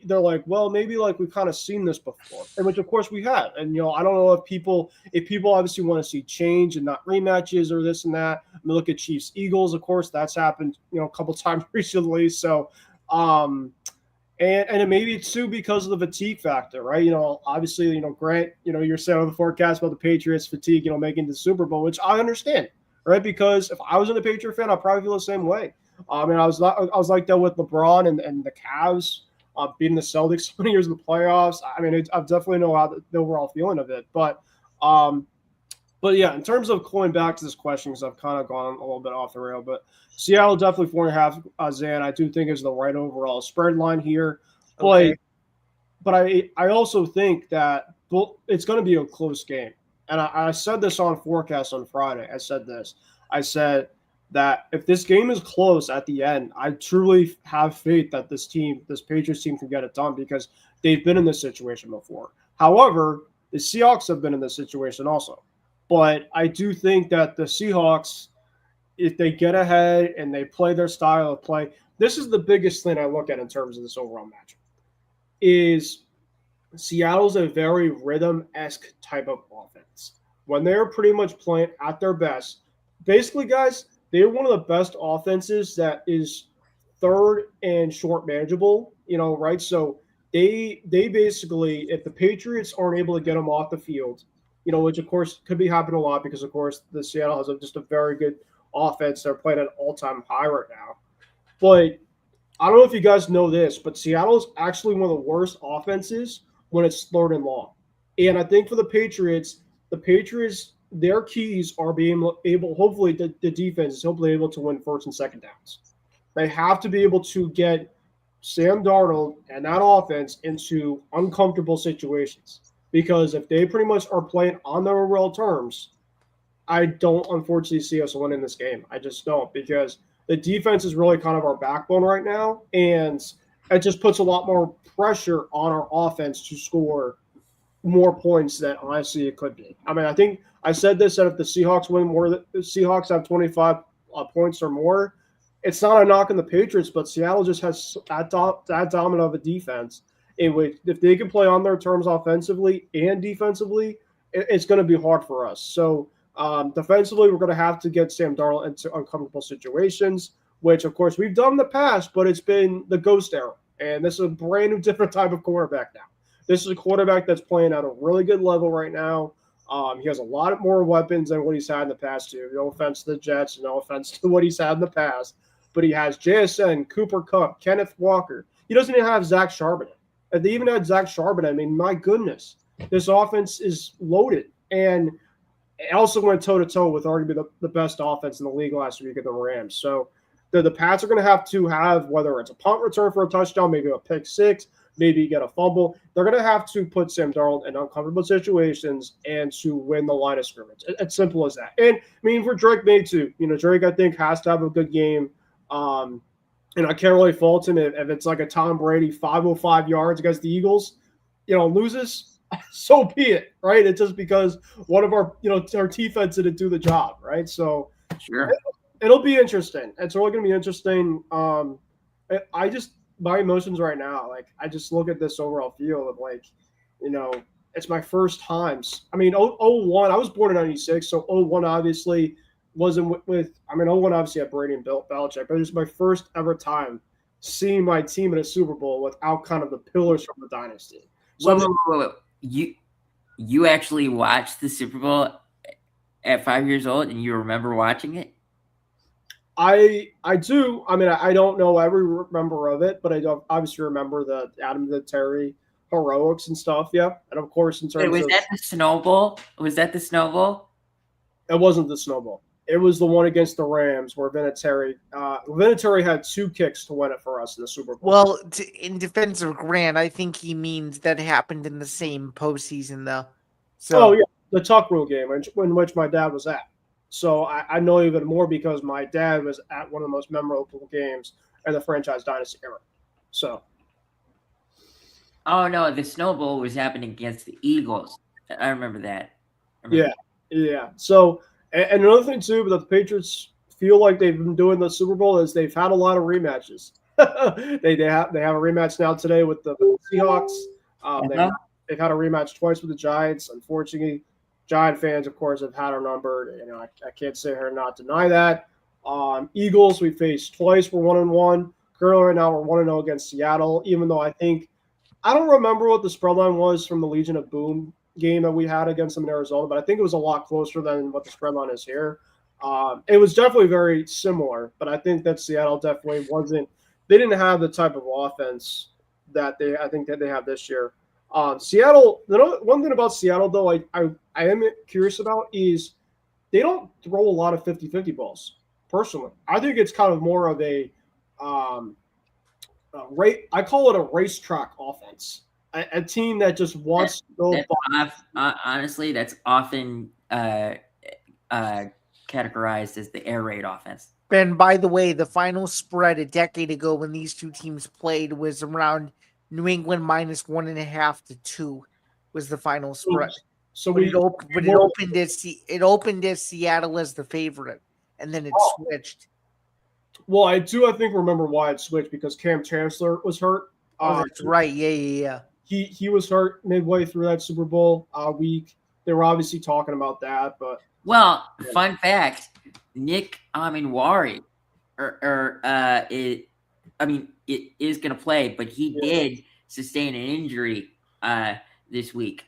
they're like, well, maybe like we've kind of seen this before, and which of course we have. And I don't know if people obviously want to see change and not rematches or this and that. I mean, look at Chiefs Eagles, of course that's happened a couple times recently. So and maybe it's too because of the fatigue factor, right? Obviously Grant, you're saying on the forecast about the Patriots fatigue, making the Super Bowl, which I understand, right? Because if I was a Patriot fan, I'd probably feel the same way. I was like that with LeBron and the Cavs. Beating the Celtics so many years in the playoffs. I mean, I definitely know how the overall feeling of it. But yeah, in terms of going back to this question, because I've kind of gone a little bit off the rail, but Seattle definitely 4.5. Zain, I do think is the right overall spread line here. Okay. But I also think that it's going to be a close game. And I said this on Forecast on Friday. I said that if this game is close at the end, I truly have faith that this Patriots team can get it done, because they've been in this situation before. However, the Seahawks have been in this situation also. But I do think that the Seahawks, if they get ahead and they play their style of play, this is the biggest thing I look at in terms of this overall matchup, is Seattle's a very rhythm-esque type of offense. When they're pretty much playing at their best, basically, guys, they're one of the best offenses that is third and short manageable, right? So they basically, if the Patriots aren't able to get them off the field, which of course could be happening a lot, because of course the Seattle has just a very good offense. They're playing at an all-time high right now. But I don't know if you guys know this, but Seattle is actually one of the worst offenses when it's third and long. And I think for the Patriots, their keys are being able, hopefully the defense is hopefully able to win first and second downs. They have to be able to get Sam Darnold and that offense into uncomfortable situations, because if they pretty much are playing on their real terms, I don't unfortunately see us winning this game. I just don't, because the defense is really kind of our backbone right now, and it just puts a lot more pressure on our offense to score more points than honestly it could be. I mean, I think I said this that if the Seahawks win more, the Seahawks have 25 points or more. It's not a knock on the Patriots, but Seattle just has that dominant of a defense in which if they can play on their terms offensively and defensively, it's going to be hard for us. So defensively, we're going to have to get Sam Darnold into uncomfortable situations, which, of course, we've done in the past, but it's been the ghost era. And this is a brand new different type of quarterback now. This is a quarterback that's playing at a really good level right now. He has a lot more weapons than what he's had in the past, too. No offense to the Jets, no offense to what he's had in the past. But he has JSN, Cooper Kupp, Kenneth Walker. He doesn't even have Zach Charbonnet. If they even had Zach Charbonnet, I mean, my goodness, this offense is loaded. And it also went toe-to-toe with arguably the best offense in the league last week at the Rams. So the Pats are going to have, whether it's a punt return for a touchdown, maybe a pick six, maybe you get a fumble. They're going to have to put Sam Darnold in uncomfortable situations and to win the line of scrimmage. It's simple as that. And, I mean, for Drake Maye, too. Drake, I think, has to have a good game. And I can't really fault him if it's like a Tom Brady 505 yards against the Eagles, loses, so be it, right? It's just because one of our defense didn't do the job, right? So sure, it'll be interesting. It's really going to be interesting. My emotions right now, like I just look at this overall field of like, it's my first times. I mean, 01, I was born in 96, so 01 obviously wasn't with 01 obviously had Brady and Belichick, but it was my first ever time seeing my team in a Super Bowl without kind of the pillars from the dynasty. So wait. You actually watched the Super Bowl at 5 years old and you remember watching it? I do. I mean, I don't know every member of it, but I don't obviously remember the Adam Terry heroics and stuff. Yeah. And of course, in terms was that the snowball? Was that the snowball? It wasn't the snowball. It was the one against the Rams where Vinatieri had 2 kicks to win it for us in the Super Bowl. Well, in defense of Grant, I think he means that happened in the same postseason, though. So, yeah, the Tuck Rule game in which my dad was at. So I know even more because my dad was at one of the most memorable games in the franchise dynasty era. So. Oh, no, the snowball was happening against the Eagles. I remember that. Yeah. So, and another thing, too, that the Patriots feel like they've been doing the Super Bowl is they've had a lot of rematches. they have a rematch now today with the Seahawks. They've had a rematch twice with the Giants. Unfortunately, Giant fans, of course, have had our number. I can't sit here and not deny that. Eagles, we faced twice. We're 1-1. Currently, right now, we're 1-0 against Seattle, even though I don't remember what the spread line was from the Legion of Boom game that we had against them in Arizona, but I think it was a lot closer than what the spread line is here. It was definitely very similar, but I think that Seattle definitely they didn't have the type of offense that they have this year. Seattle, one thing about Seattle, though, I am curious about is they don't throw a lot of 50-50 balls, personally. I think it's kind of more of I call it a racetrack offense. A team that just wants to go. Honestly, that's often categorized as the air raid offense. Ben, by the way, the final spread a decade ago when these two teams played was around New England minus 1.5 to 2 was the final spread. So it opened as Seattle as the favorite, and then it switched. Well, I think remember why it switched because Cam Chancellor was hurt. That's right. Yeah. He was hurt midway through that Super Bowl week. They were obviously talking about that, but fun fact: Nick Aminwari, it is going to play, but he did sustain an injury this week.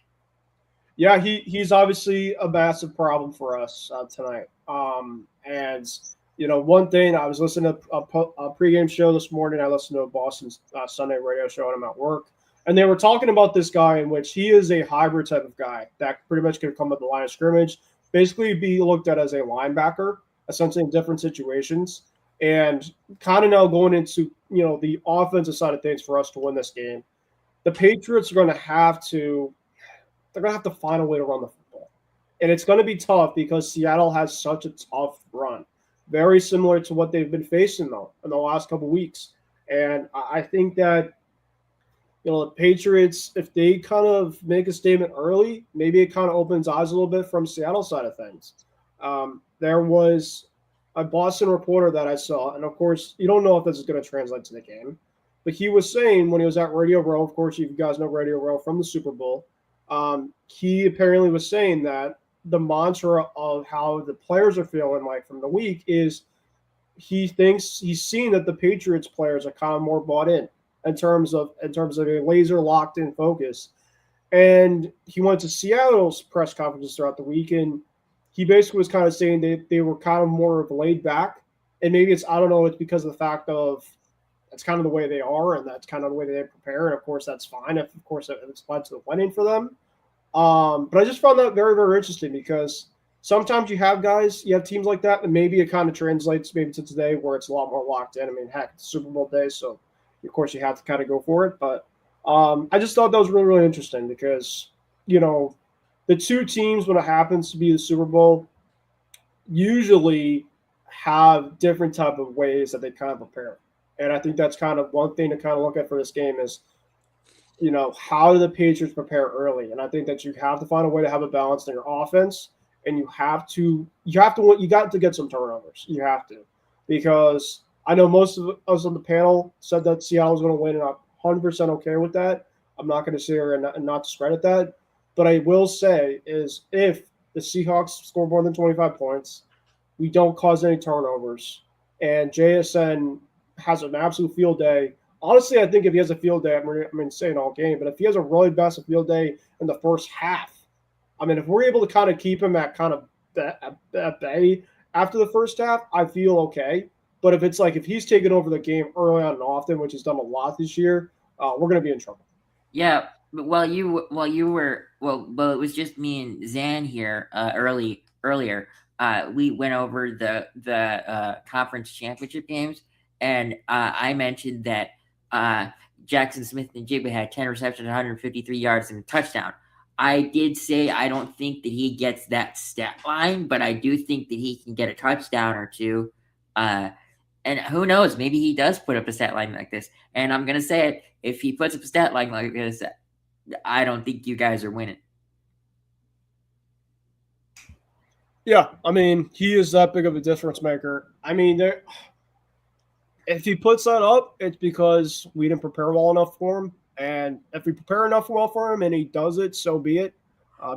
Yeah, he's obviously a massive problem for us tonight. And one thing, I was listening to a pregame show this morning. I listened to a Boston Sunday radio show, and I'm at work. And they were talking about this guy in which he is a hybrid type of guy that pretty much can come at the line of scrimmage, basically be looked at as a linebacker, essentially in different situations. And kind of now going into, the offensive side of things for us to win this game, the Patriots are going to have to find a way to run the football. And it's going to be tough because Seattle has such a tough run, very similar to what they've been facing, though, in the last couple of weeks. And I think that The Patriots, if they kind of make a statement early, maybe it kind of opens eyes a little bit from Seattle side of things. There was a Boston reporter that I saw, and of course, you don't know if this is going to translate to the game, but he was saying when he was at Radio Row, of course, you guys know Radio Row from the Super Bowl, he apparently was saying that the mantra of how the players are feeling like from the week is he thinks he's seen that the Patriots players are kind of more bought in terms of a laser locked in focus. And he went to Seattle's press conferences throughout the week, and he basically was kind of saying they were kind of more of laid back. And maybe it's, I don't know, it's because of the fact of that's kind of the way they are, and that's kind of the way they prepare. And of course, that's fine if, of course, it's led to the winning for them. But I just found that very, very interesting because sometimes you have teams like that, and maybe it kind of translates maybe to today where it's a lot more locked in. I mean, heck, it's Super Bowl day, so of course you have to kind of go for it. But I just thought that was really, really interesting because, the two teams, when it happens to be the Super Bowl, usually have different type of ways that they kind of prepare. And I think that's kind of one thing to kind of look at for this game is, how do the Patriots prepare early? And I think that you have to find a way to have a balance in your offense, and you got to get some turnovers. You have to, because I know most of us on the panel said that Seattle was going to win, and I'm 100% okay with that. I'm not going to sit here and not discredit that. But I will say is if the Seahawks score more than 25 points, we don't cause any turnovers, and JSN has an absolute field day. Honestly, I think if he has a field day, saying all game, but if he has a really best field day in the first half, if we're able to kind of keep him at kind of at bay after the first half, I feel okay. But if it's like if he's taken over the game early on and often, which he's done a lot this year, we're going to be in trouble. Yeah, but it was just me and Zan here earlier. We went over the conference championship games, and I mentioned that Jackson Smith-Njigba had 10 receptions, 153 yards, and a touchdown. I did say I don't think that he gets that stat line, but I do think that he can get a touchdown or two. And who knows, maybe he does put up a stat line like this. And I'm going to say it, if he puts up a stat line like this, I don't think you guys are winning. Yeah, he is that big of a difference maker. If he puts that up, it's because we didn't prepare well enough for him. And if we prepare enough well for him and he does it, so be it.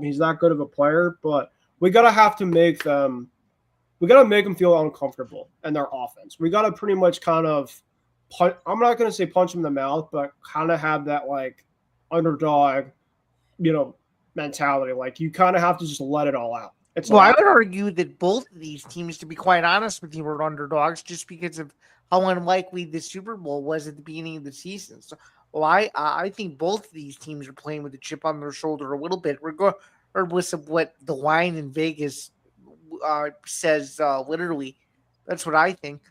He's that good of a player, but we gotta make them feel uncomfortable in their offense. We gotta pretty much kind of I'm not gonna say punch him in the mouth, but kind of have that like underdog, mentality. Like you kind of have to just let it all out. I would argue that both of these teams, to be quite honest with you, were underdogs just because of how unlikely the Super Bowl was at the beginning of the season. So, I think both of these teams are playing with a chip on their shoulder a little bit, regardless of what the line in Vegas says. Literally, that's what I think.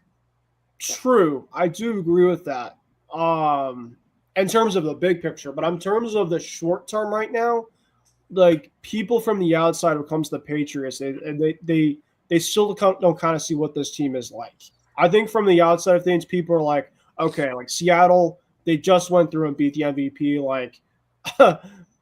True, I do agree with that. In terms of the big picture, but in terms of the short term right now, like people from the outside when it comes to the Patriots, they still don't kind of see what this team is like. I think from the outside of things, people are like, okay, like Seattle, they just went through and beat the MVP. Like,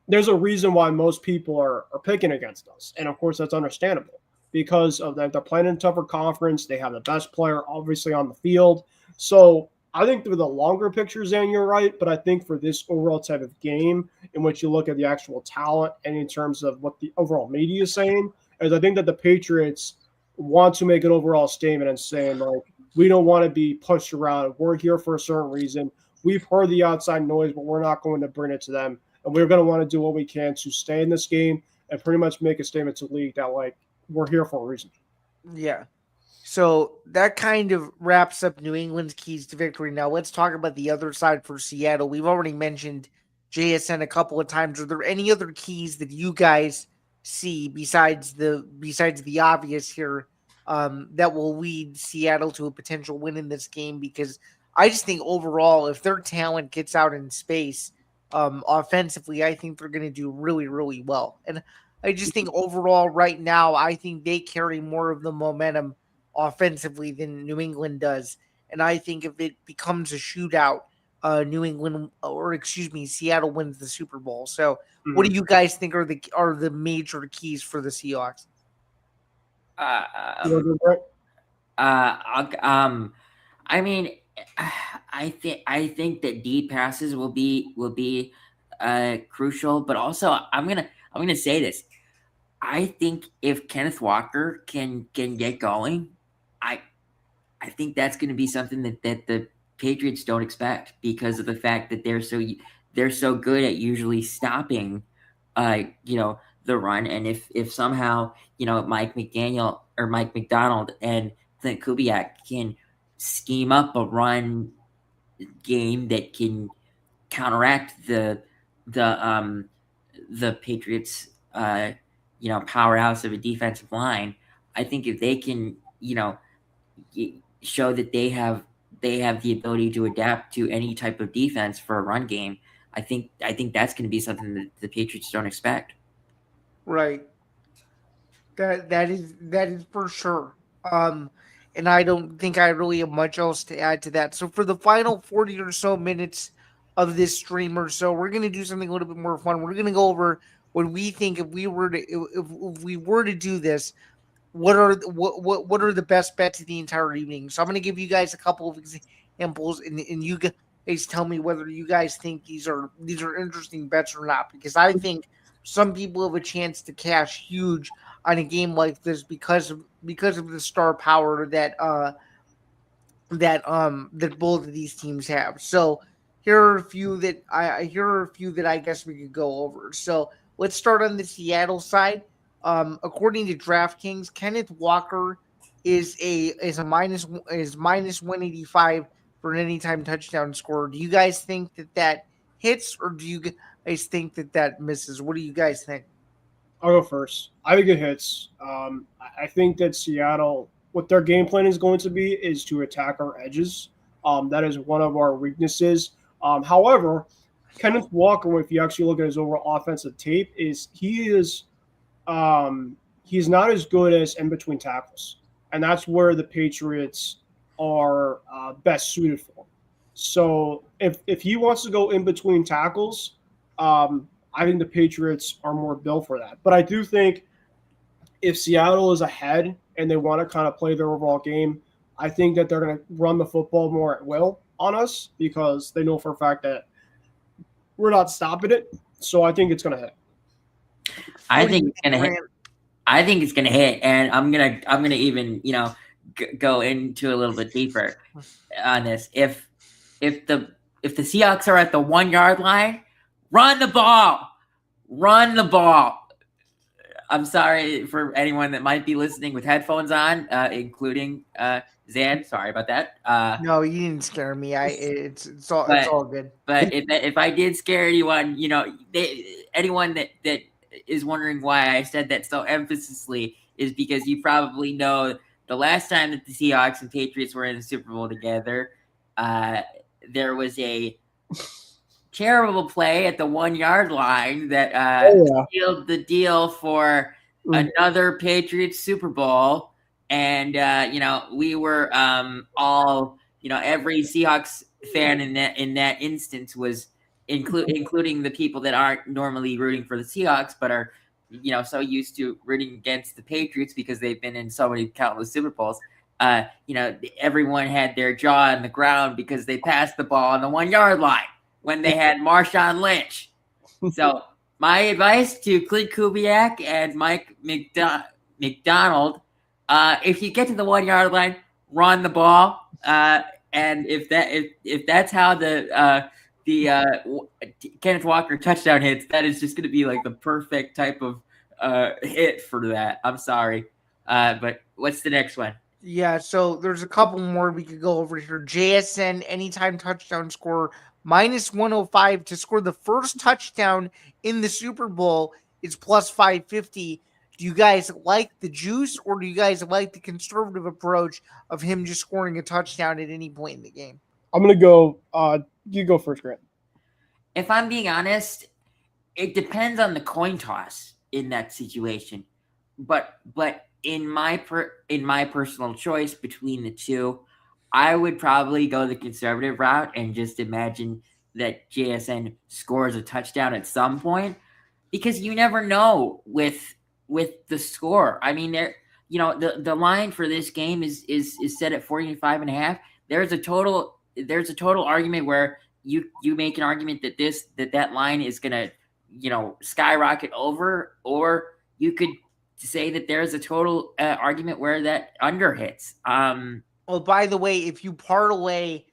there's a reason why most people are picking against us. And of course, that's understandable because of that. They're playing in a tougher conference. They have the best player, obviously, on the field. So I think for the longer picture, Zan, you're right. But I think for this overall type of game in which you look at the actual talent and in terms of what the overall media is saying, is I think that the Patriots want to make an overall statement and saying, like, we don't want to be pushed around. We're here for a certain reason. We've heard the outside noise, but we're not going to bring it to them. And we're going to want to do what we can to stay in this game and pretty much make a statement to the league that, like, we're here for a reason. Yeah. So that kind of wraps up New England's keys to victory. Now let's talk about the other side for Seattle. We've already mentioned JSN a couple of times. Are there any other keys that you guys see besides the obvious here that will lead Seattle to a potential win in this game? Because I just think overall, if their talent gets out in space offensively, I think they're going to do really, really well. And I just think overall right now, I think they carry more of the momentum offensively than New England does. And I think if it becomes a shootout, Seattle wins the Super Bowl. So, what do you guys think are the major keys for the Seahawks? I mean, I think that deep passes will be crucial, but also I'm gonna say this. I think if Kenneth Walker can get going, I think that's going to be something that the Patriots don't expect because of the fact that they're so good at usually stopping, the run. And if somehow Mike Macdonald and Clint Kubiak can scheme up a run game that can counteract the Patriots, powerhouse of a defensive line, I think if they can, show that they have the ability to adapt to any type of defense for a run game, I think that's going to be something that the Patriots don't expect. Right. That is for sure. And I don't think I really have much else to add to that. So for the final 40 or so minutes of this stream or so, we're going to do something a little bit more fun. We're going to go over what we think if we were to do this, what are the best bets of the entire evening. So I'm going to give you guys a couple of examples, and you guys tell me whether you guys think these are interesting bets or not, because I think some people have a chance to cash huge on a game like this because of the star power that both of these teams have. So here are a few that I guess we could go over. So let's start on the Seattle side. According to DraftKings, Kenneth Walker is minus 185 for an anytime touchdown score. Do you guys think that hits, or do you guys think that misses? What do you guys think? I'll go first. I think it hits. I think that Seattle, what their game plan is going to be is to attack our edges. That is one of our weaknesses. However, Kenneth Walker, if you actually look at his overall offensive tape, he's not as good as in between tackles, and that's where the Patriots are best suited for. So if he wants to go in between tackles, I think the Patriots are more built for that. But I do think if Seattle is ahead and they want to kind of play their overall game, I think that they're going to run the football more at will on us because they know for a fact that we're not stopping it. So I think it's going to hit. I think it's going to hit. I think it's going to hit, and I'm gonna even go into a little bit deeper on this. If the Seahawks are at the 1 yard line, run the ball. I'm sorry for anyone that might be listening with headphones on, including Zan. Sorry about that. No, you didn't scare me. It's all good. But if I did scare anyone, anyone that is wondering why I said that so emphatically is because you probably know the last time that the Seahawks and Patriots were in the Super Bowl together, there was a terrible play at the 1 yard line that sealed the deal for another Patriots Super Bowl. And, we were all, every Seahawks fan in that instance was including the people that aren't normally rooting for the Seahawks, but are, so used to rooting against the Patriots because they've been in so many countless Super Bowls. Everyone had their jaw on the ground because they passed the ball on the 1 yard line when they had Marshawn Lynch. So my advice to Clint Kubiak and Mike Macdonald, if you get to the 1 yard line, run the ball. And if that's how the Kenneth Walker touchdown hits, that is just going to be like the perfect type of hit for that. I'm sorry. But what's the next one? Yeah, so there's a couple more we could go over here. JSN, anytime touchdown score, minus 105 to score the first touchdown in the Super Bowl is plus 550. Do you guys like the juice, or do you guys like the conservative approach of him just scoring a touchdown at any point in the game? I'm going to go you go first, Grant. If I'm being honest, it depends on the coin toss in that situation. But in my personal choice between the two, I would probably go the conservative route and just imagine that JSN scores a touchdown at some point, because you never know with the score. I mean, the line for this game is set at 45.5. There's a total argument where you make an argument that that line is gonna skyrocket over, or you could say that there's a total argument where that under hits. Oh, by the way, if you parlay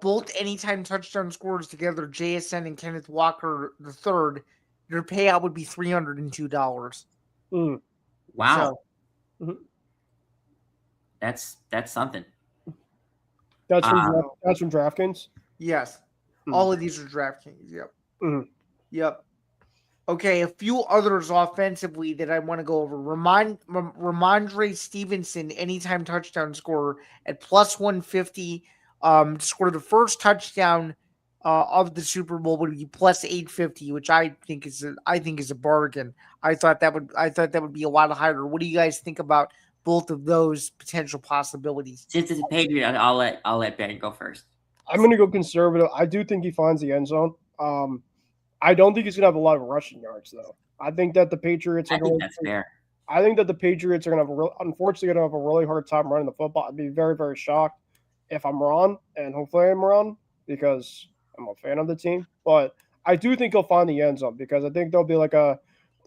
both anytime touchdown scores together, JSN and Kenneth Walker the third, your payout would be $302. Wow. So, That's something. That's from DraftKings? Yes. All of these are DraftKings. Yep. Mhm. Yep. Okay, a few others offensively that I want to go over. Ramondre Stevenson, anytime touchdown scorer at plus 150. To score the first touchdown of the Super Bowl would be plus 850, which I think is a bargain. I thought that would be a lot higher. What do you guys think about both of those potential possibilities? Since it's a Patriot, I'll let Ben go first. I'm going to go conservative. I do think he finds the end zone. I don't think he's going to have a lot of rushing yards, though. I think that the Patriots are that's fair. I think that the Patriots are going to unfortunately going to have a really hard time running the football. I'd be very, very shocked if I'm wrong, and hopefully I'm wrong because I'm a fan of the team. But I do think he'll find the end zone, because I think there'll be like a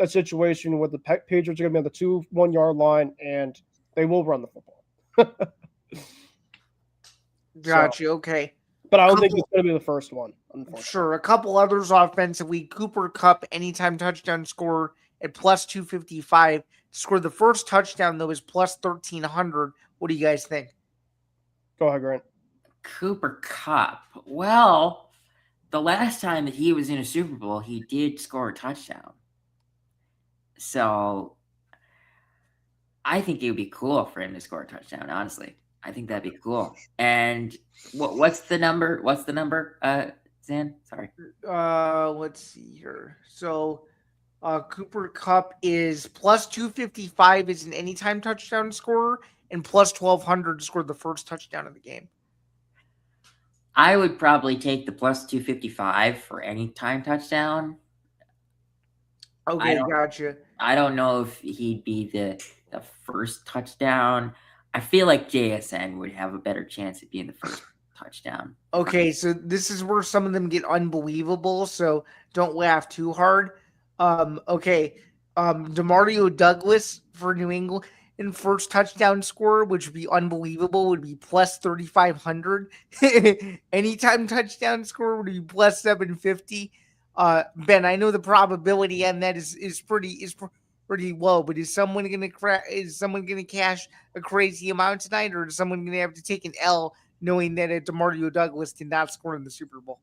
situation where the Patriots are going to be on the 2 1-yard line, and they will run the football. Gotcha. Okay. But I don't think it's going to be the first one, unfortunately. Sure. A couple others offensively. Cooper Kupp, anytime touchdown scorer at plus 255. To score the first touchdown, though, is plus 1,300. What do you guys think? Go ahead, Grant. Cooper Kupp. Well, the last time that he was in a Super Bowl, he did score a touchdown. So I think it would be cool for him to score a touchdown, honestly. I think that'd be cool. And what's the number? What's the number, Zan? Sorry. Let's see here. So Cooper Kupp is plus 255 as an anytime touchdown scorer, and plus 1,200 to score the first touchdown of the game. I would probably take the plus 255 for any time touchdown. Okay, gotcha. I don't know if he'd be the first touchdown. I feel like JSN would have a better chance at being the first touchdown. Okay, so this is where some of them get unbelievable, so don't laugh too hard. Okay, DeMario Douglas for New England in first touchdown scorer, which would be unbelievable, would be plus 3,500. Anytime touchdown scorer would be plus 750. Ben, I know the probability on that is pretty low, but is someone gonna cash a crazy amount tonight, or is someone gonna have to take an L knowing that DeMario Douglas did not score in the Super Bowl?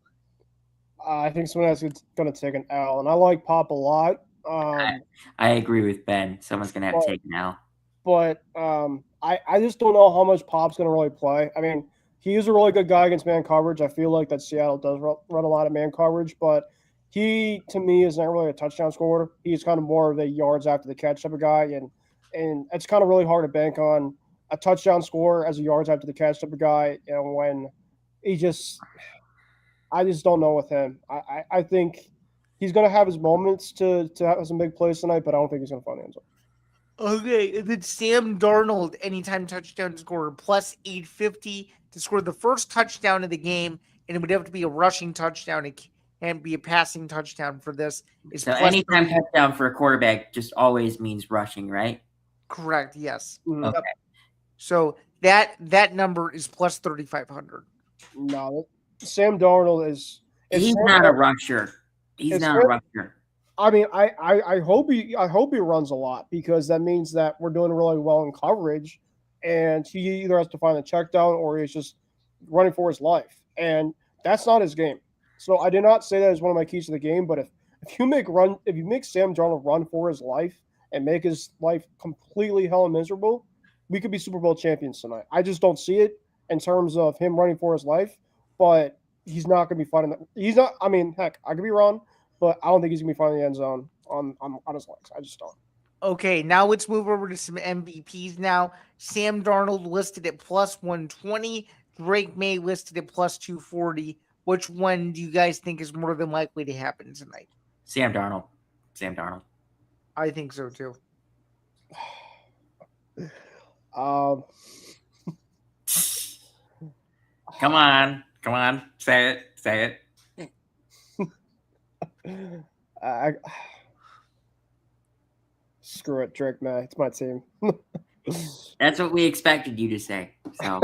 I think someone else is going to take an L, and I like Pop a lot. I agree with Ben. Someone's going to have to take an L. But I just don't know how much Pop's going to really play. I mean, he is a really good guy against man coverage. I feel like that Seattle does run a lot of man coverage, but he, to me, is not really a touchdown scorer. He's kind of more of a yards after the catch type of guy, and it's kind of really hard to bank on a touchdown score as a yards after the catch type of guy, and when I just don't know with him. I think he's going to have his moments to have some big plays tonight, but I don't think he's going to find the end zone. Okay, and then Sam Darnold, anytime touchdown scorer, plus 850 to score the first touchdown of the game, and it would have to be a rushing touchdown. It can't be a passing touchdown for this. So anytime touchdown for a quarterback just always means rushing, right? Correct, yes. Okay. Yep. So that number is plus 3,500. No, Sam Darnold is he's not a rusher. He's not a rusher. I mean, I hope he runs a lot, because that means that we're doing really well in coverage, and he either has to find a check down or he's just running for his life, and that's not his game. So I did not say that as one of my keys to the game, but if you make Sam Darnold run for his life and make his life completely hell and miserable, we could be Super Bowl champions tonight. I just don't see it in terms of him running for his life, but he's not going to be finding that. He's not. I mean, heck, I could be wrong, but I don't think he's going to be finding the end zone on his legs. I just don't. Okay, now let's move over to some MVPs now. Sam Darnold listed at plus 120 Drake Maye listed at plus 240. Which one do you guys think is more than likely to happen tonight? Sam Darnold. Sam Darnold. I think so too. Come on. Say it. Screw it, Drake Maye. It's my team. That's what we expected you to say. So,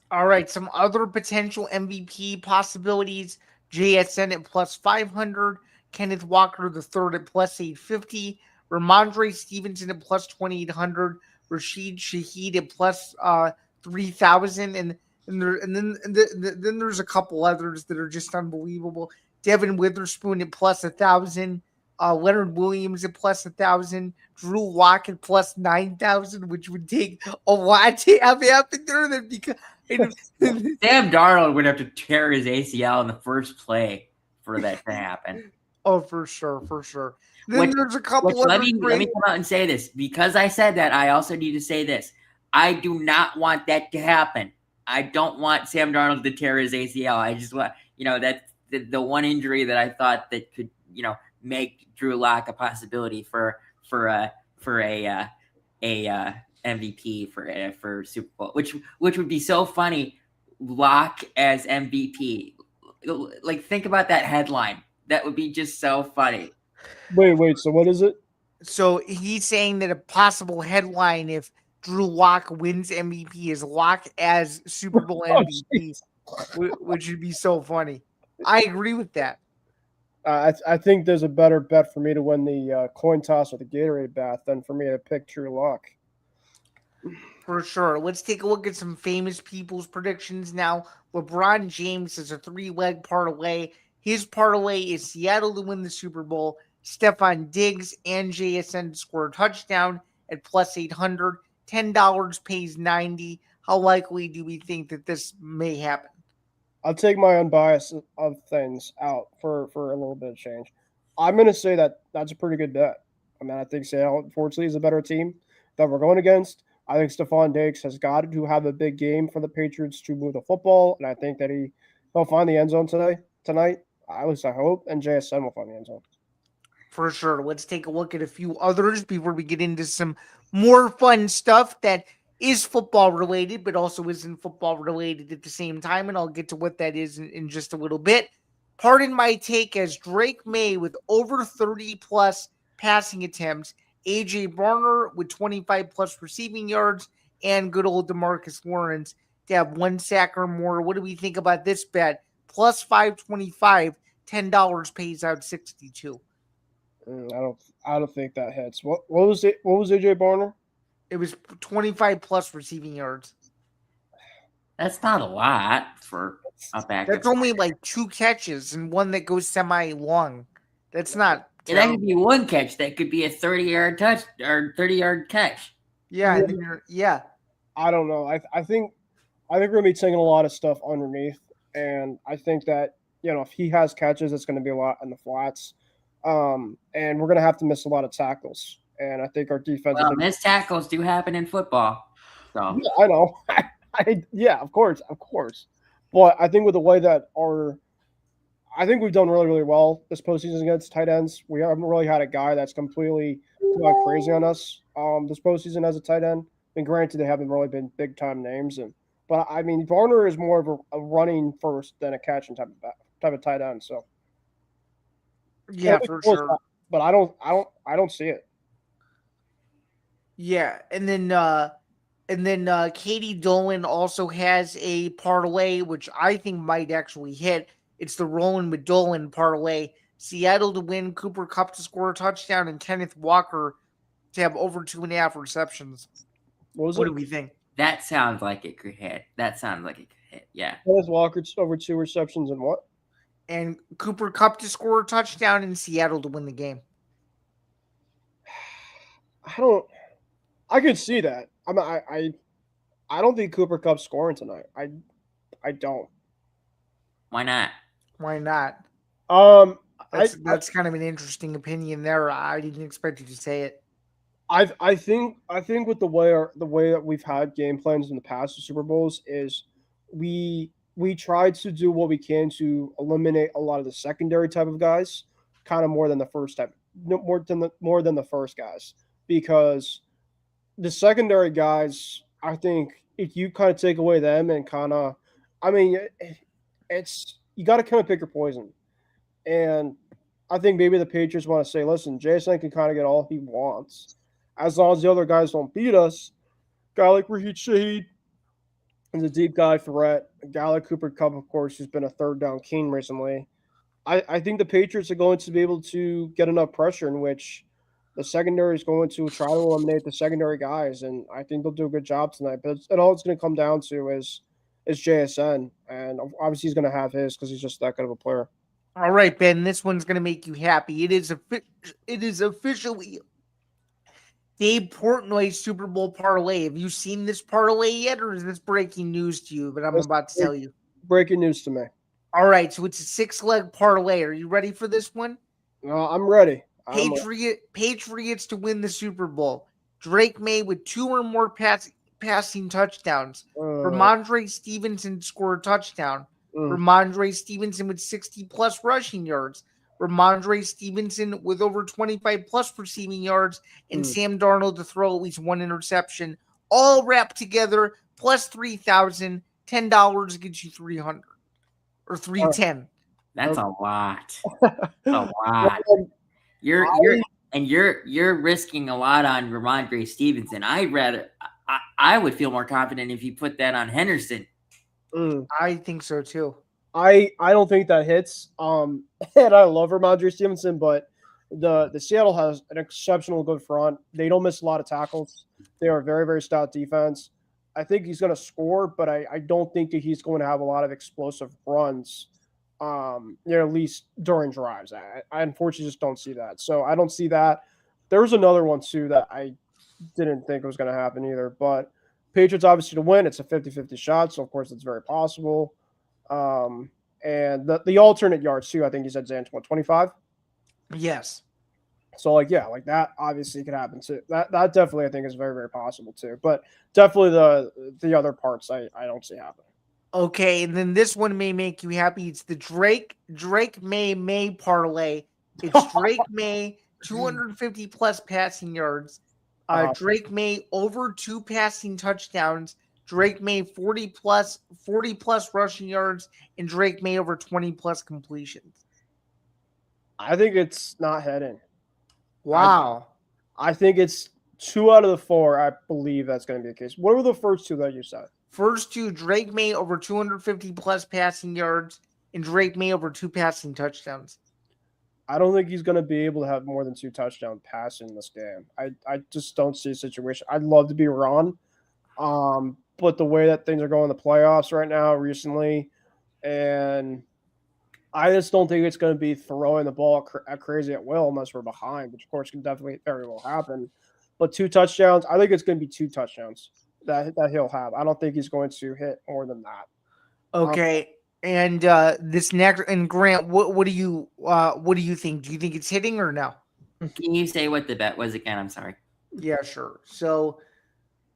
all right, some other potential MVP possibilities. JSN at plus 500. Kenneth Walker III at plus 850. Ramondre Stevenson at plus 2,800. Rashid Shaheed at plus 3,000. And then there's a couple others that are just unbelievable. Devin Witherspoon at plus 1,000. Leonard Williams at plus 1,000. Drew Lock at plus 9,000, which would take a lot to have happen there. Then because Sam Darnold would have to tear his ACL in the first play for that to happen. Oh, for sure. Then there's a couple of let me come out and say this. Because I said that, I also need to say this. I do not want that to happen. I don't want Sam Darnold to tear his ACL. I just want, that's the one injury that I thought that could, make Drew Lock a possibility for a MVP for Super Bowl, which would be so funny. Lock as MVP. Like, think about that headline. That would be just so funny. Wait. So what is it? So he's saying that a possible headline if Drew Lock wins MVP is Lock as Super Bowl MVP, which would be so funny. I agree with that. I think there's a better bet for me to win the coin toss or the Gatorade bath than for me to pick Drew Lock. For sure. Let's take a look at some famous people's predictions now. LeBron James is a 3-leg parlay. His parlay is Seattle to win the Super Bowl, Stephon Diggs and JSN to score a touchdown at plus 800. $10 pays 90. How likely do we think that this may happen? I'll take my unbiased of things out for a little bit of change. I'm going to say that's a pretty good bet. I mean, I think Seattle, unfortunately, is a better team that we're going against. I think Stephon Diggs has got to have a big game for the Patriots to move the football, and I think that he'll find the end zone tonight. At least I hope, and JSN will find the end zone. For sure. Let's take a look at a few others before we get into some more fun stuff that is football related, but also isn't football related at the same time. And I'll get to what that is in just a little bit. Pardon my take as Drake Maye with over 30 plus passing attempts, AJ Barner with 25 plus receiving yards, and good old DeMarcus Lawrence to have 1 sack or more. What do we think about this bet? Plus 525, $10 pays out 62. I don't think that hits. What was it? What was AJ Barner? It was 25 plus receiving yards. That's not a lot for a back. That's only like 2 catches and one that goes semi-long. That's not. Yeah, that could be 1 catch. That could be a 30-yard touch or 30-yard catch. Yeah. I don't know. I think we're gonna be taking a lot of stuff underneath, and I think that if he has catches, it's gonna be a lot in the flats, and we're gonna have to miss a lot of tackles. And I think our defense. Well, missed tackles do happen in football. So yeah, I know. Yeah, of course. But I think with the way that I think we've done really, really well this postseason against tight ends. We haven't really had a guy that's completely crazy on us this postseason as a tight end. And granted, they haven't really been big time names, but I mean, Varner is more of a running first than a catching type of tight end. So yeah, for sure. But I don't see it. Yeah, and then Katie Dolan also has a parlay, which I think might actually hit. It's the Roland McDolan parlay. Seattle to win, Cooper Kupp to score a touchdown, and Kenneth Walker to have over 2.5 receptions. What do we think? That sounds like it could hit. Yeah. Kenneth Walker over 2 receptions and what? And Cooper Kupp to score a touchdown in Seattle to win the game. I could see that. I don't think Cooper Kupp's scoring tonight. I don't. Why not? That's kind of an interesting opinion there. I didn't expect you to say it. I think with the way that we've had game plans in the past to Super Bowls is we tried to do what we can to eliminate a lot of the secondary type of guys, kind of more than the first type, no, more than the first guys, because the secondary guys, I think if you kind of take away them and kind of, I mean, it's you got to kind of pick your poison, and I think maybe the Patriots want to say, listen, JSN can kind of get all he wants as long as the other guys don't beat us. A guy like Raheem Shaheed is a deep guy threat. A guy like Cooper Kupp, of course, who's been a third down king recently. I think the Patriots are going to be able to get enough pressure in which the secondary is going to try to eliminate the secondary guys, and I think they'll do a good job tonight. But all it's going to come down to is JSN, and obviously he's going to have his because he's just that good of a player. All right, Ben, this one's going to make you happy. It is officially Dave Portnoy's Super Bowl parlay. Have you seen this parlay yet, or is this breaking news to you? But I'm about to tell you. Breaking news to me. All right, so it's a 6-leg parlay. Are you ready for this one? I'm ready. Patriots to win the Super Bowl. Drake Maye with 2 or more passing touchdowns. Ramondre Stevenson scored a touchdown. Ramondre Stevenson with 60-plus rushing yards. Ramondre Stevenson with over 25-plus receiving yards. And Sam Darnold to throw at least 1 interception. All wrapped together, plus $3,000. $10 gets you $300. Or $310. That's a lot. A lot. You're risking a lot on Ramondre Stevenson. I would feel more confident if you put that on Henderson. I think so too. I don't think that hits. And I love Ramondre Stevenson, but the Seattle has an exceptional good front. They don't miss a lot of tackles. They are a very, very stout defense. I think he's going to score, but I don't think that he's going to have a lot of explosive runs, at least during drives. I unfortunately just don't see that. So I don't see that. There was another one, too, that I didn't think was going to happen either. But Patriots, obviously, to win, it's a 50-50 shot, so, of course, it's very possible. And the alternate yards, too, I think you said, Zan, 25? Yes. So, that obviously could happen too. That definitely I think is very, very possible too. But definitely the other parts I don't see happening. Okay, and then this one may make you happy. It's the Drake Maye parlay. It's Drake Maye 250-plus passing yards. Drake Maye over 2 passing touchdowns. Drake Maye 40-plus rushing yards, and Drake Maye over 20-plus completions. I think it's not heading. Wow. I think it's 2 out of the 4. I believe that's going to be the case. What were the first 2 that you said? First 2, Drake Maye over 250-plus passing yards, and Drake Maye over 2 passing touchdowns. I don't think he's going to be able to have more than 2 touchdown passes in this game. I just don't see a situation. I'd love to be wrong, but the way that things are going in the playoffs right now recently, and I just don't think it's going to be throwing the ball crazy at will unless we're behind, which, of course, can definitely very well happen. But 2 touchdowns, I think it's going to be 2 touchdowns that he'll have. I don't think he's going to hit more than that. Okay, and this next, and Grant, what do you think? Do you think it's hitting or no? Can you say what the bet was again? I'm sorry. Yeah, sure. So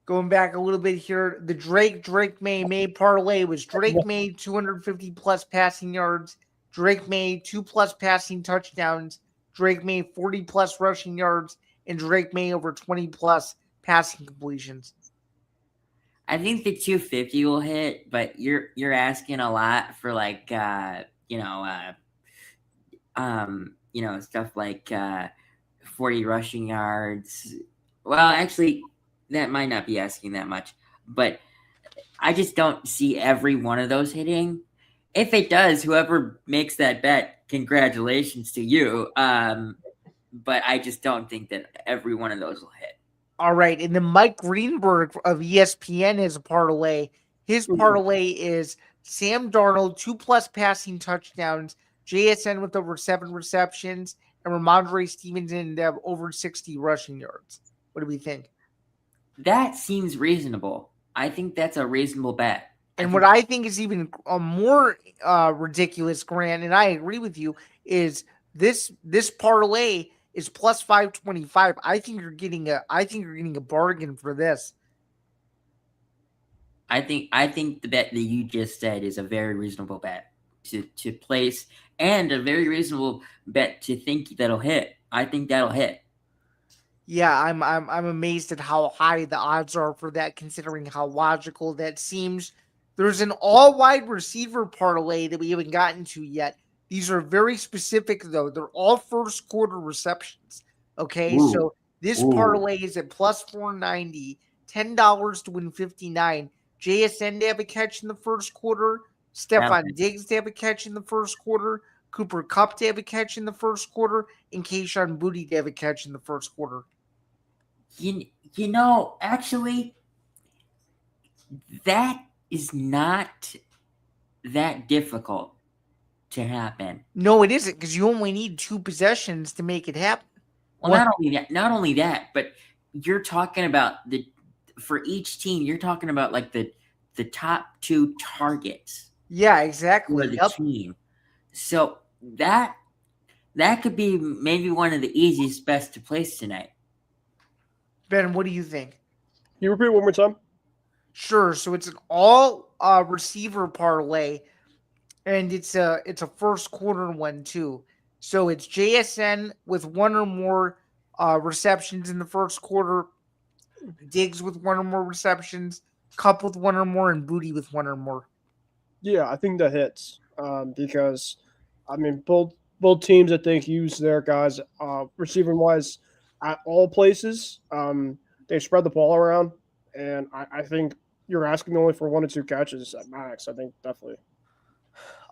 going back a little bit here, the Drake Maye parlay was Drake Maye 250-plus passing yards. Drake Maye 2+ passing touchdowns, Drake Maye 40+ rushing yards, and Drake Maye over 20+ passing completions. I think the 250 will hit, but you're asking a lot for stuff like 40 rushing yards. Well, actually, that might not be asking that much, but I just don't see every one of those hitting. If it does, whoever makes that bet, congratulations to you. But I just don't think that every one of those will hit. All right. And then Mike Greenberg of ESPN has a parlay. His parlay is Sam Darnold, 2+ passing touchdowns, JSN with over 7 receptions, and Ramondre Stevenson to have over 60 rushing yards. What do we think? That seems reasonable. I think that's a reasonable bet. And what I think is even more ridiculous, Grant, and I agree with you, is this parlay is plus 525. I think you're getting a bargain for this. I think the bet that you just said is a very reasonable bet to place, and a very reasonable bet to think that'll hit. I think that'll hit. Yeah, I'm amazed at how high the odds are for that, considering how logical that seems. There's an all wide receiver parlay that we haven't gotten to yet. These are very specific though. They're all first quarter receptions. Okay, Ooh. so this Ooh. parlay is at plus 490, $10 to win 59. JSN to have a catch in the first quarter, Stephon Diggs to have a catch in the first quarter, Cooper Kupp to have a catch in the first quarter, and Kayshon Boutte to have a catch in the first quarter. You know, actually, that is not that difficult to happen. No, it isn't, because you only need 2 possessions to make it happen. Well, not only that, but you're talking about for each team, you're talking about like the top 2 targets. Yeah, exactly. For the team. So that could be maybe one of the easiest bets to place tonight. Ben, what do you think? Can you repeat it one more time? Sure. So it's an all receiver parlay, and it's a first quarter one too. So it's JSN with 1 or more receptions in the first quarter, Diggs with 1 or more receptions, Kupp with 1 or more, and Boutte with 1 or more. Yeah, I think that hits because, I mean, both teams I think use their guys receiving wise at all places. They spread the ball around, and I think you're asking only for 1 or 2 catches at max. I think definitely.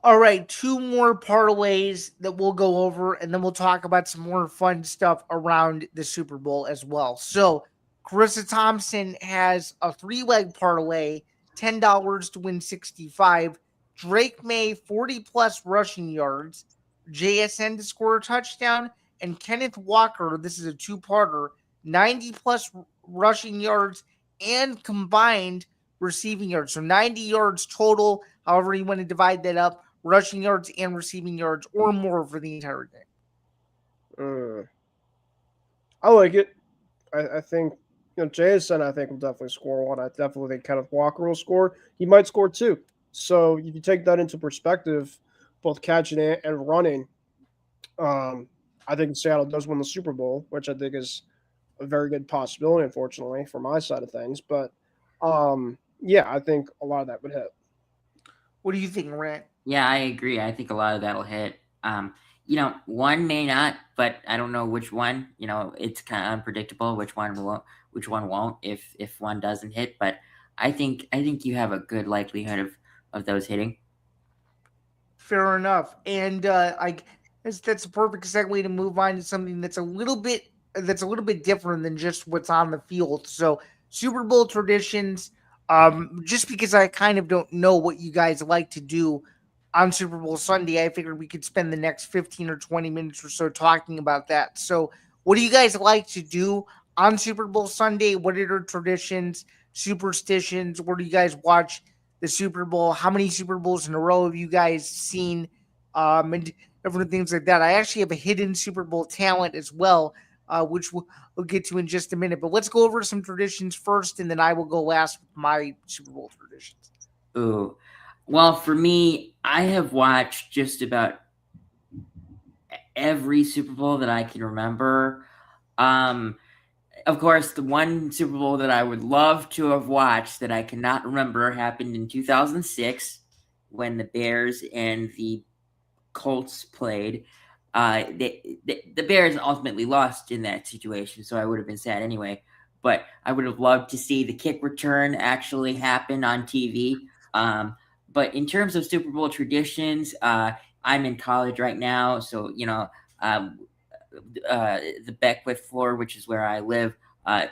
All right, 2 more parlays that we'll go over, and then we'll talk about some more fun stuff around the Super Bowl as well. So, Carissa Thompson has a 3-leg parlay, $10 to win 65. Drake Maye, 40-plus rushing yards. JSN to score a touchdown. And Kenneth Walker, this is a 2-parter, 90-plus rushing yards and combined receiving yards. So 90 yards total, however you want to divide that up, rushing yards and receiving yards or more for the entire game. I like it. I think, JSN, I think, will definitely score 1. I definitely think Kenneth Walker will score. He might score 2. So if you take that into perspective, both catching and running, I think Seattle does win the Super Bowl, which I think is a very good possibility, unfortunately, for my side of things. But, yeah, I think a lot of that would hit. What do you think, Rant? Yeah, I agree. I think a lot of that'll hit. One may not, but I don't know which one. It's kind of unpredictable which one won't if one doesn't hit. But I think you have a good likelihood of those hitting. Fair enough. And that's a perfect segue to move on to something that's a little bit different than just what's on the field. So Super Bowl traditions. Just because I kind of don't know what you guys like to do on Super Bowl Sunday, I figured we could spend the next 15 or 20 minutes or so talking about that. So what do you guys like to do on Super Bowl Sunday? What are your traditions, superstitions? Where do you guys watch the Super Bowl? How many Super Bowls in a row have you guys seen? And different things like that. I actually have a hidden Super Bowl talent as well, which we'll get to in just a minute. But let's go over some traditions first, and then I will go last with my Super Bowl traditions. Ooh. Well, for me, I have watched just about every Super Bowl that I can remember. Of course, the one Super Bowl that I would love to have watched that I cannot remember happened in 2006 when the Bears and the Colts played. The Bears ultimately lost in that situation, so I would have been sad anyway. But I would have loved to see the kick return actually happen on TV. But in terms of Super Bowl traditions, I'm in college right now, so the Beckwith floor, which is where I live,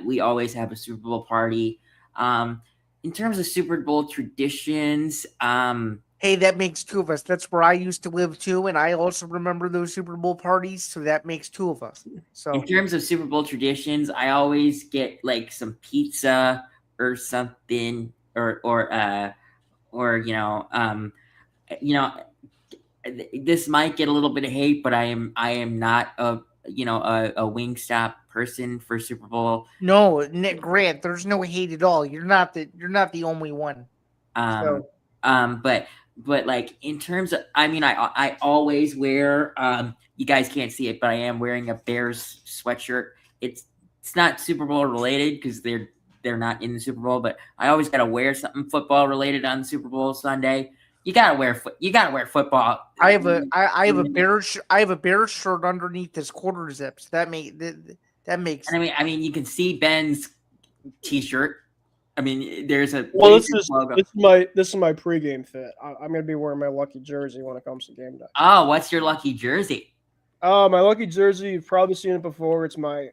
we always have a Super Bowl party. In terms of Super Bowl traditions, hey, that makes 2 of us. That's where I used to live too, and I also remember those Super Bowl parties, so that makes 2 of us. So in terms of Super Bowl traditions, I always get like some pizza or something, this might get a little bit of hate, but I am not a Wingstop person for Super Bowl. No, Nick Grant, there's no hate at all. You're not the only one. But like in terms of, I always wear. You guys can't see it, but I am wearing a Bears sweatshirt. It's not Super Bowl related because they're not in the Super Bowl, but I always gotta wear something football related on Super Bowl Sunday. You gotta wear football. I have a Bears shirt underneath this quarter zips. That makes. And I mean, you can see Ben's T-shirt. I mean, there's a logo. This is my pregame fit. I'm gonna be wearing my lucky jersey when it comes to game day. Oh, what's your lucky jersey? My lucky jersey, you've probably seen it before. It's my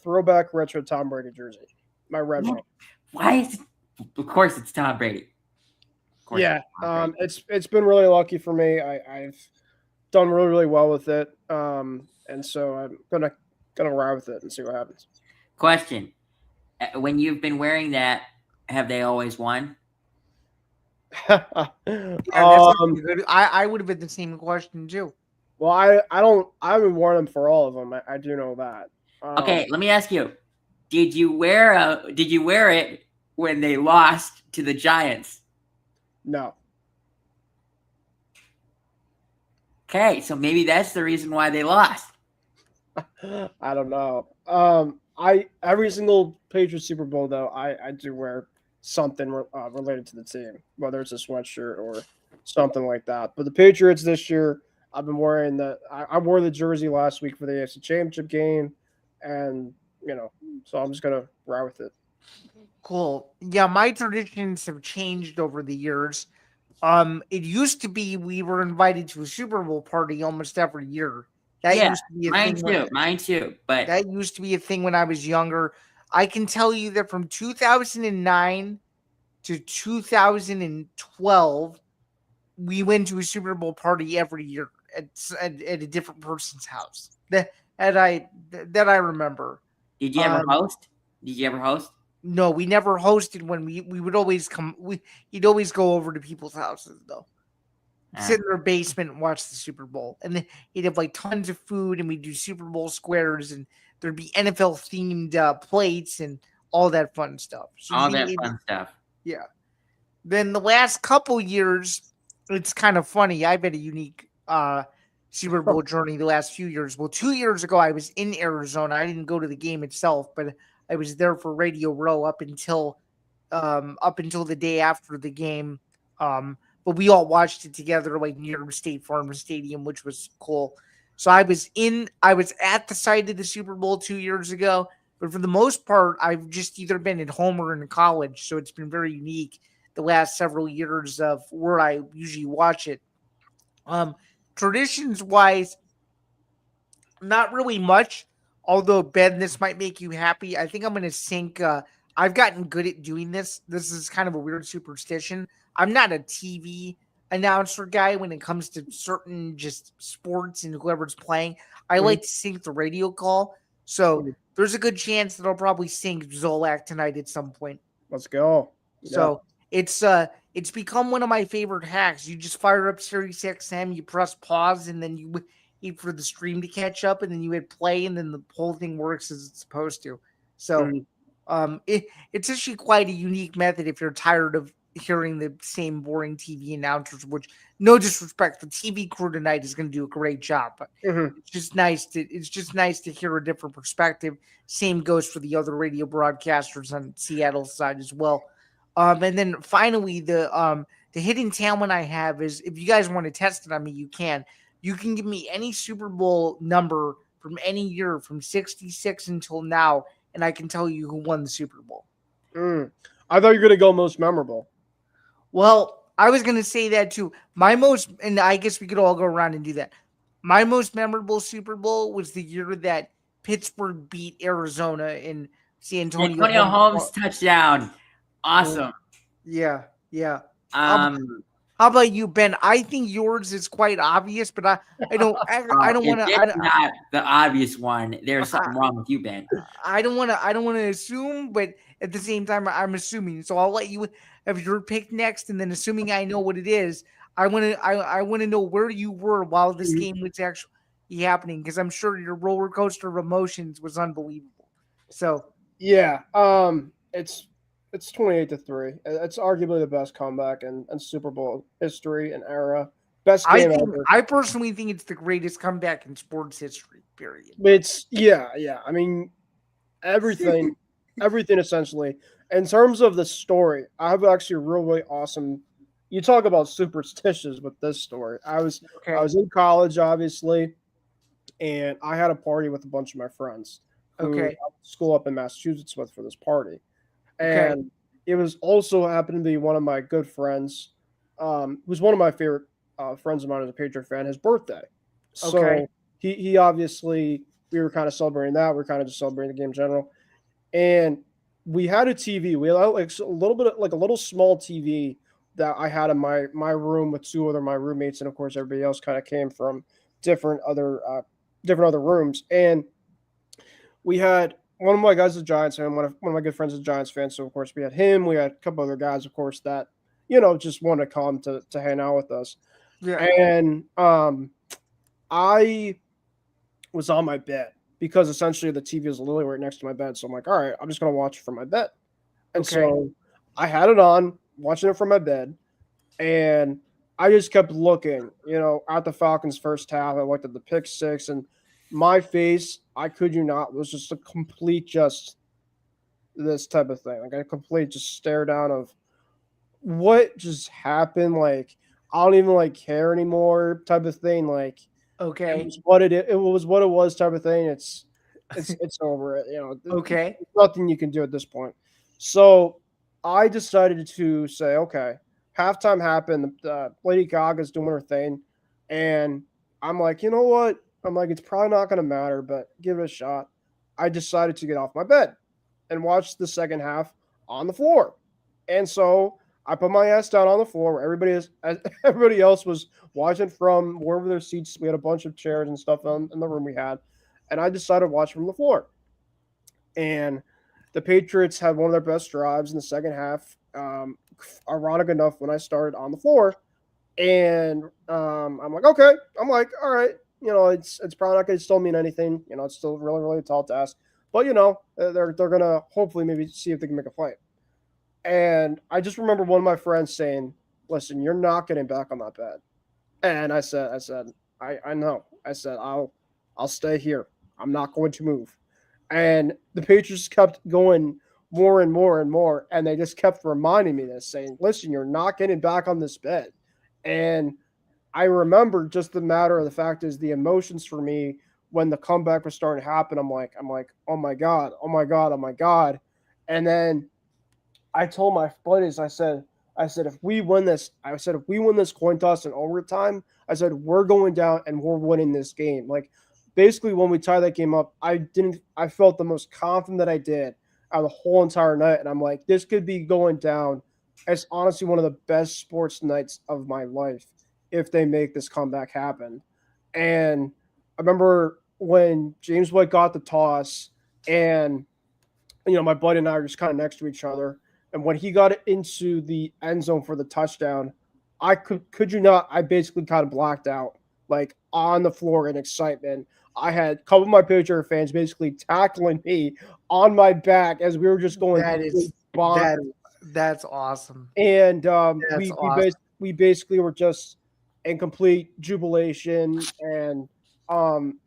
throwback retro Tom Brady jersey. My red one. Why is it? Of course, it's Tom Brady. Yeah, it's been really lucky for me. I've done really, really well with it, and so I'm gonna ride with it and see what happens. Question: when you've been wearing that, have they always won? Yeah, I would have been the same question too. Well, I haven't worn them for all of them. I do know that. Okay, let me ask you: Did you wear it when they lost to the Giants? No. Okay, so maybe that's the reason why they lost. I don't know. Every single Patriots Super Bowl though, I do wear something related to the team, whether it's a sweatshirt or something like that. But the Patriots this year, I've been wearing I wore the jersey last week for the AFC Championship game, and so I'm just gonna ride with it. Cool. Yeah, my traditions have changed over the years. It used to be we were invited to a Super Bowl party almost every year. That used to be a thing. Mine too. But that used to be a thing when I was younger. I can tell you that from 2009 to 2012, we went to a Super Bowl party every year at a different person's house. That I remember. Did you ever host? No, we never hosted. When we would always come. He'd always go over to people's houses though. Sit in their basement and watch the Super Bowl. And then he'd have like tons of food, and we'd do Super Bowl squares, and there'd be NFL themed plates and all that fun stuff. So fun stuff. Yeah. Then the last couple years, it's kind of funny. I've had a unique Super Bowl journey the last few years. Well, 2 years ago, I was in Arizona. I didn't go to the game itself, but I was there for Radio Row up until the day after the game. But we all watched it together, like near State Farm Stadium, which was cool. So I was at the site of the Super Bowl 2 years ago, but for the most part, I've just either been at home or in college. So it's been very unique the last several years of where I usually watch it. Traditions wise, not really much. Although, Ben, this might make you happy. I think I'm going to sync. I've gotten good at doing this. This is kind of a weird superstition. I'm not a TV announcer guy when it comes to certain just sports and whoever's playing. I like to sync the radio call. So there's a good chance that I'll probably sync Zolak tonight at some point. Let's go. So it's become one of my favorite hacks. You just fire up Sirius XM, you press pause, and then you wait for the stream to catch up, and then you hit play, and then the whole thing works as it's supposed to. So it's actually quite a unique method if you're tired of hearing the same boring TV announcers, which, no disrespect, the TV crew tonight is going to do a great job, but it's just nice to hear a different perspective. Same goes for the other radio broadcasters on Seattle's side as well. And then finally, the hidden talent I have is, if you guys want to test it on me, you can give me any Super Bowl number from any year from 66 until now, and I can tell you who won the Super Bowl. I thought you were going to go most memorable. Well, I was going to say that too. And I guess we could all go around and do that. My most memorable Super Bowl was the year that Pittsburgh beat Arizona in San Antonio. Antonio Holmes touchdown. Awesome. Yeah. How about you, Ben? I think yours is quite obvious, but I don't want to. It's not the obvious one. There's something wrong with you, Ben. I don't want to assume, but at the same time, I'm assuming. So I'll let you have your pick next, and then assuming I know what it is, I want to know where you were while this game was actually. happening because I'm sure your roller coaster of emotions was unbelievable. So Yeah, it's 28-3. It's arguably the best comeback in Super Bowl history and era. Best game ever. I personally think it's the greatest comeback in sports history. Period. It's yeah. I mean, everything essentially. In terms of the story, I have actually a really awesome. You talk about superstitious with this story. I was in college, obviously, and I had a party with a bunch of my friends who I went to school up in Massachusetts with for this party. And it was also happened to be one of my good friends, who's one of my favorite friends of mine as a Patriot fan, his birthday. So he obviously, we were kind of celebrating that. We were kind of just celebrating the game in general. And we had a TV. We had like a little bit, like a little small TV that I had in my room with two other my roommates, and of course everybody else kind of came from different other rooms. And we had one of my guys is a Giants fan. One of my good friends is a Giants fan. So of course we had him. We had a couple other guys, of course, that just wanted to come to hang out with us. Yeah. And I was on my bed because essentially the TV was literally right next to my bed. So I'm like, all right, I'm just gonna watch it from my bed. And so I had it on, watching it from my bed, and I just kept looking, at the Falcons' first half. I looked at the pick six, and my face, I kid you not, was just a complete just this type of thing. Like a complete just stare down of what just happened. Like I don't even care anymore type of thing. Like it was what it was type of thing. It's over it. There's nothing you can do at this point. So I decided to say, okay, halftime happened. Lady Gaga's doing her thing, and I'm like, you know what? I'm like, it's probably not going to matter, but give it a shot. I decided to get off my bed and watch the second half on the floor. And so I put my ass down on the floor where everybody else was watching from wherever their seats. We had a bunch of chairs and stuff in the room we had. And I decided to watch from the floor. And the Patriots had one of their best drives in the second half. Ironic enough, when I started on the floor. And I'm like, okay. I'm like, all right. It's probably not going to still mean anything. It's still really, really a tall task. But, they're going to hopefully maybe see if they can make a play. And I just remember one of my friends saying, listen, you're not getting back on that bed. And I said, I know. I said, I'll stay here. I'm not going to move. And the Patriots kept going more and more and more. And they just kept reminding me this, saying, listen, you're not getting back on this bed. And I remember just the matter of the fact is the emotions for me when the comeback was starting to happen. I'm like, oh my God. And then I told my buddies, I said, if we win this coin toss in overtime, I said, we're going down and we're winning this game. Like basically when we tie that game up, I felt the most confident that I did out of the whole entire night. And I'm like, this could be going down as honestly one of the best sports nights of my life if they make this comeback happen. And I remember when James White got the toss and, my buddy and I were just kind of next to each other. And when he got into the end zone for the touchdown, I could you not, I basically kind of blacked out, like on the floor in excitement. I had a couple of my Patriot fans basically tackling me on my back as we were just going. That's awesome. And we basically were just in complete jubilation, and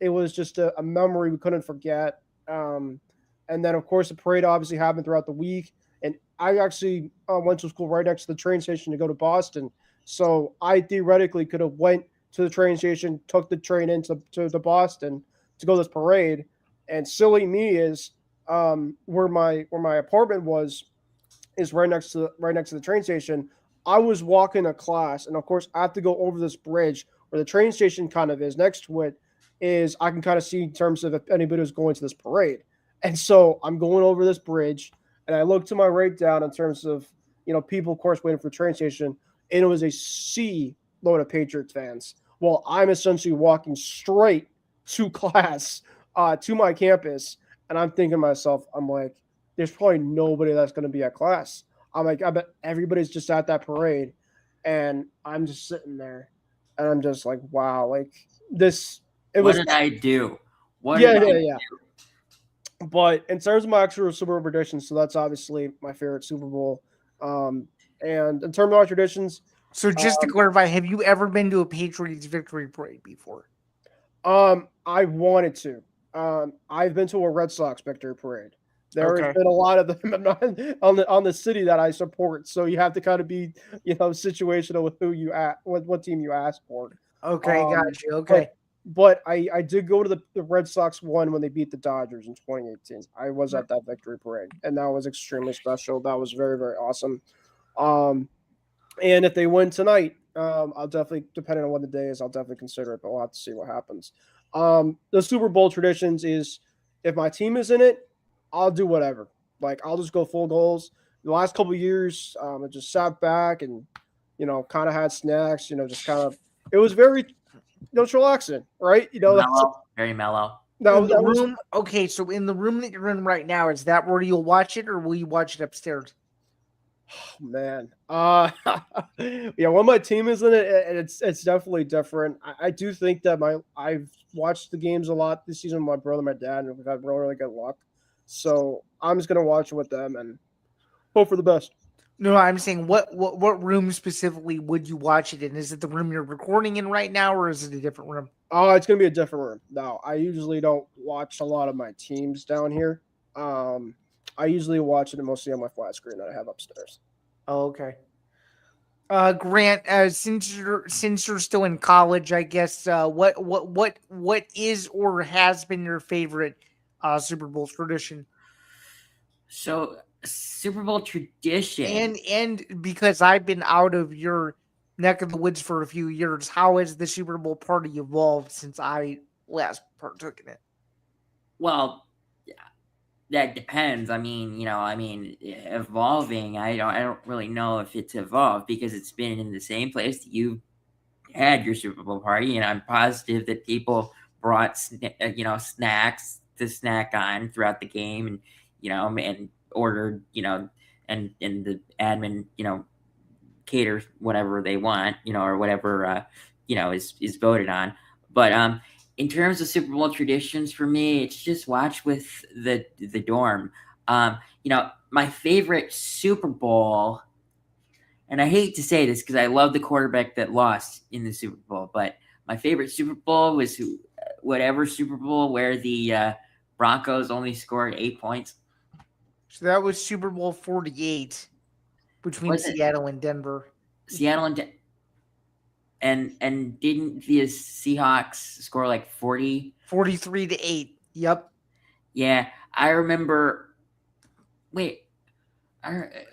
it was just a memory we couldn't forget. And then of course the parade obviously happened throughout the week, and I actually went to school right next to the train station to go to Boston, so I theoretically could have went to the train station, took the train into Boston to go to this parade. And silly me is where my apartment is right next to the train station. I was walking to class, and of course I have to go over this bridge where the train station kind of is. Next to it is I can kind of see in terms of if anybody was going to this parade. And so I'm going over this bridge, and I look to my right down in terms of people, of course, waiting for the train station, and it was a sea load of Patriots fans. Well, I'm essentially walking straight to class, to my campus, and I'm thinking to myself, I'm like, there's probably nobody that's going to be at class. I'm like, I bet everybody's just at that parade. And I'm just sitting there, and I'm just like, wow, like this What did I do? Yeah. But in terms of my actual Super Bowl predictions, so that's obviously my favorite Super Bowl. And in terms of my traditions, So just to clarify, have you ever been to a Patriots victory parade before? I wanted to. I've been to a Red Sox victory parade. There has been a lot of them on the city that I support. So you have to kind of be, situational with who you what team you ask for. Okay, got you. Okay. But I did go to the Red Sox one when they beat the Dodgers in 2018. I was at that victory parade, and that was extremely special. That was very, very awesome. And if they win tonight, I'll definitely, depending on what the day is, I'll definitely consider it, but we'll have to see what happens. The Super Bowl traditions is if my team is in it, I'll do whatever. Like, I'll just go full goals. The last couple of years, I just sat back and, kind of had snacks, just kind of, it was very, just relaxing, right? Mellow, very mellow. Okay, so in the room that you're in right now, is that where you'll watch it, or will you watch it upstairs? Oh, man. Yeah, when my team is in it, it's definitely different. I do think that I've watched the games a lot this season with my brother and my dad, and we've had really, really good luck. So I'm just gonna watch it with them and hope for the best. No, I'm saying what room specifically would you watch it in? Is it the room you're recording in right now, or is it a different room? Oh, it's gonna be a different room. No, I usually don't watch a lot of my teams down here. I usually watch it mostly on my flat screen that I have upstairs. Oh, okay. Grant, since you're still in college, I guess what is or has been your favorite Super Bowl tradition? So Super Bowl tradition, and because I've been out of your neck of the woods for a few years, how has the Super Bowl party evolved since I last partook in it? Well, that depends. Evolving. I don't really know if it's evolved because it's been in the same place that you had your Super Bowl party, and I'm positive that people brought snacks to snack on throughout the game, and and ordered and the admin cater whatever they want, or whatever is voted on. But in terms of Super Bowl traditions, for me, it's just watch with the dorm. My favorite Super Bowl, and I hate to say this because I love the quarterback that lost in the Super Bowl, but my favorite Super Bowl was whatever Super Bowl where the Broncos only scored 8 points. So that was Super Bowl 48 between Seattle and Denver. Seattle and didn't the Seahawks score like 40? 43-8. Yep. Yeah, I remember. Wait,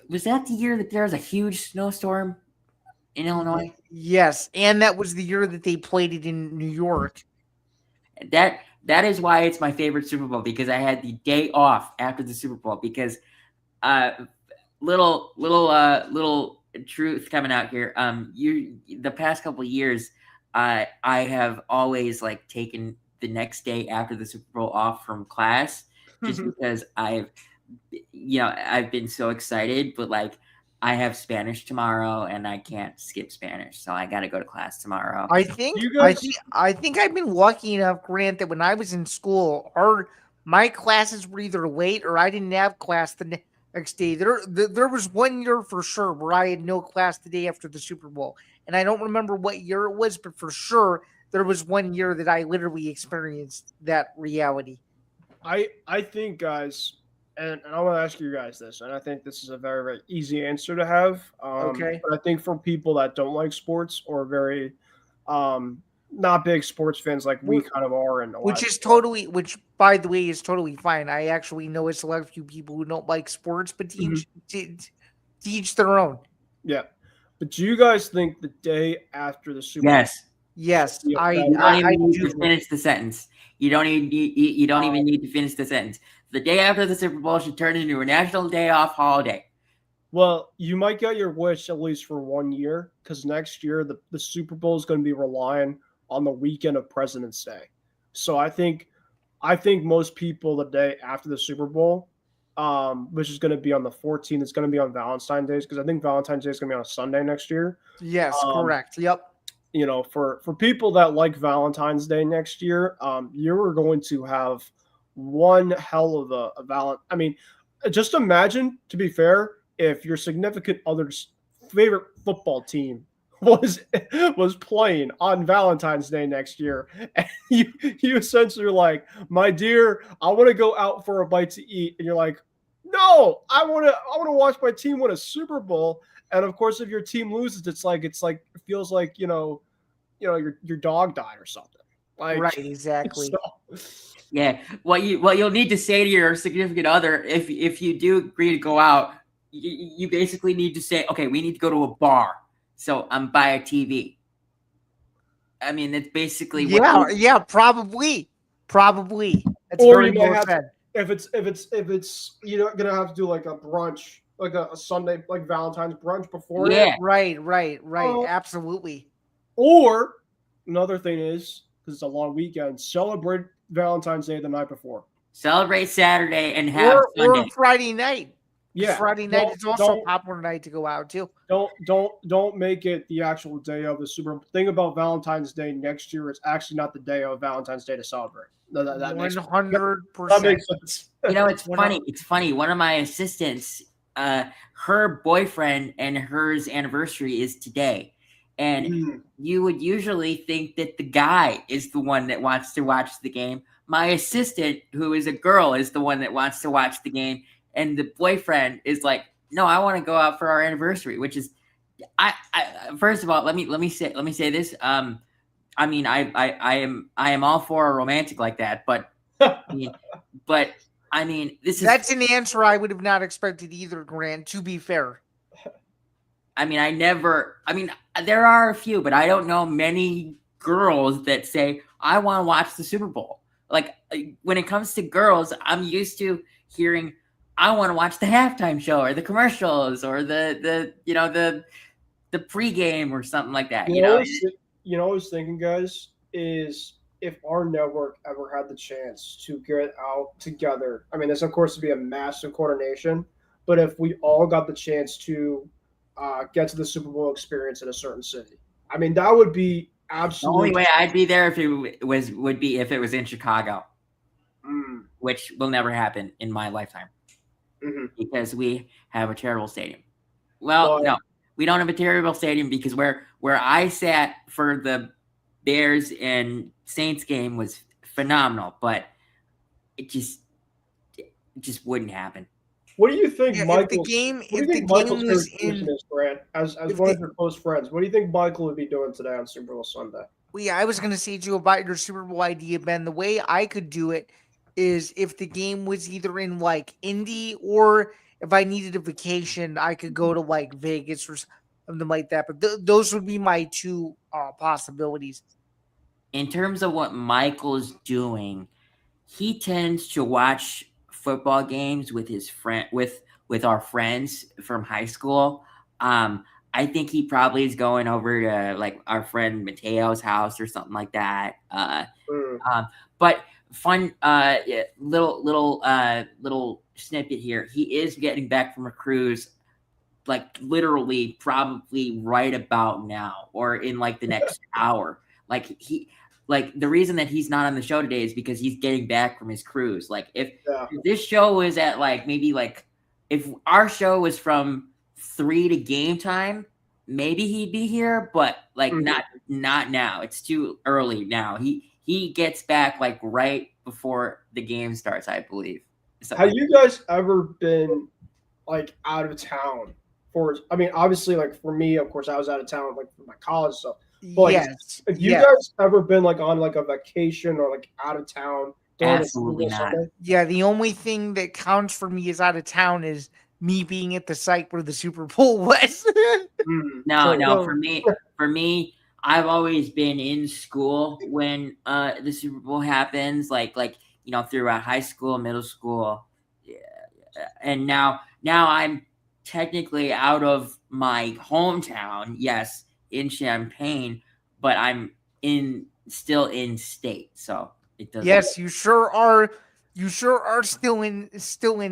was that the year that there was a huge snowstorm in Illinois? Yes, and that was the year that they played it in New York. That is why it's my favorite Super Bowl, because I had the day off after the Super Bowl, because little truth coming out here. The past couple of years, I have always taken the next day after the Super Bowl off from class, just because I've been so excited, but I have Spanish tomorrow and I can't skip Spanish, so I got to go to class tomorrow. I think I've been lucky enough, Grant, that when I was in school, my classes were either late or I didn't have class the next day. There was 1 year for sure where I had no class the day after the Super Bowl, and I don't remember what year it was, but for sure there was 1 year that I literally experienced that reality. I think, guys, and I want to ask you guys this, and I think this is a very, very easy answer to have. Okay. But I think for people that don't like sports or very not big sports fans like we kind of are, which by the way is totally fine. I actually know a select few people who don't like sports, but teach their own. Yeah. But do you guys think the day after the Super Bowl? Yes, I don't need to finish the sentence. You don't even need to finish the sentence. The day after the Super Bowl should turn into a national day off holiday. Well, you might get your wish at least for 1 year, because next year the Super Bowl is going to be relying on the weekend of President's Day. So I think most people the day after the Super Bowl, which is going to be on the 14th, it's going to be on Valentine's Day, because I think Valentine's Day is going to be on a Sunday next year. Yes, correct. Yep. for people that like Valentine's Day next year, you're going to have one hell of a Valentine. I mean, just imagine, to be fair, if your significant other's favorite football team was playing on Valentine's Day next year, and you essentially are like, my dear, I want to go out for a bite to eat, and you're like, no, I want to watch my team win a Super Bowl. And of course, if your team loses, it feels like your dog died or something. Like, right, exactly. Yeah, what you'll need to say to your significant other if you do agree to go out, you basically need to say, okay, we need to go to a bar, so buy a TV. I mean, that's basically probably. That's or very you may well have said. if it's you're gonna have to do like a brunch, like a Sunday, like Valentine's brunch before. Yeah. Right. Absolutely. Or another thing is, because it's a long weekend, celebrate Valentine's Day the night before. Celebrate Saturday and have Sunday. Or Friday night. Yeah, Friday night is also a popular night to go out too. Don't make it the actual day of the Super Bowl. Thing about Valentine's Day next year, it's actually not the day of Valentine's Day to celebrate. That 100%. That makes sense. It's funny. It's funny. One of my assistants, her boyfriend and hers anniversary is today. And you would usually think that the guy is the one that wants to watch the game. My assistant, who is a girl, is the one that wants to watch the game. And the boyfriend is like, no, I want to go out for our anniversary, which is, I first of all, let me say this. I mean, I am all for a romantic like that, but I mean, that's an answer I would have not expected either, Grant, to be fair. I mean, there are a few, but I don't know many girls that say, I want to watch the Super Bowl. Like, when it comes to girls, I'm used to hearing, I want to watch the halftime show or the commercials or the pregame or something like that. You know what I was thinking, guys, is if our network ever had the chance to get out together, I mean, this of course would be a massive coordination, but if we all got the chance to get to the Super Bowl experience in a certain city, I mean, that would be absolutely. The only way I'd be there if it was in Chicago, which will never happen in my lifetime because we have a terrible stadium. Well, no, we don't have a terrible stadium because where I sat for the Bears and Saints game was phenomenal, but it just wouldn't happen. What do you think, Michael? If the game was in, Grant, as one of your close friends, what do you think Michael would be doing today on Super Bowl Sunday? Well, yeah, I was going to say to you about your Super Bowl idea, Ben. The way I could do it is if the game was either in like Indy or if I needed a vacation, I could go to like Vegas or something like that. But those would be my two possibilities. In terms of what Michael's doing, he tends to watch football games with his friend with our friends from high school. I think he probably is going over to like our friend Mateo's house or something like that. But fun little snippet here. He is getting back from a cruise, like literally probably right about now or in like the next hour. Like the reason that he's not on the show today is because he's getting back from his cruise. Like if this show was at like maybe like if our show was from 3 to game time, maybe he'd be here, but like not now. It's too early now. He gets back like right before the game starts, I believe. Have you guys ever been like out of town for? I mean, obviously, like for me, of course, I was out of town like for my college stuff. But yes. Have you guys ever been like on like a vacation or like out of town? Absolutely not. Yeah, the only thing that counts for me is out of town is me being at the site where the Super Bowl was. No. For me, I've always been in school when the Super Bowl happens. Like throughout high school, middle school, and now I'm technically out of my hometown. Yes. In Champaign, but I'm still in state, so it doesn't. Yes, you sure are. You sure are still in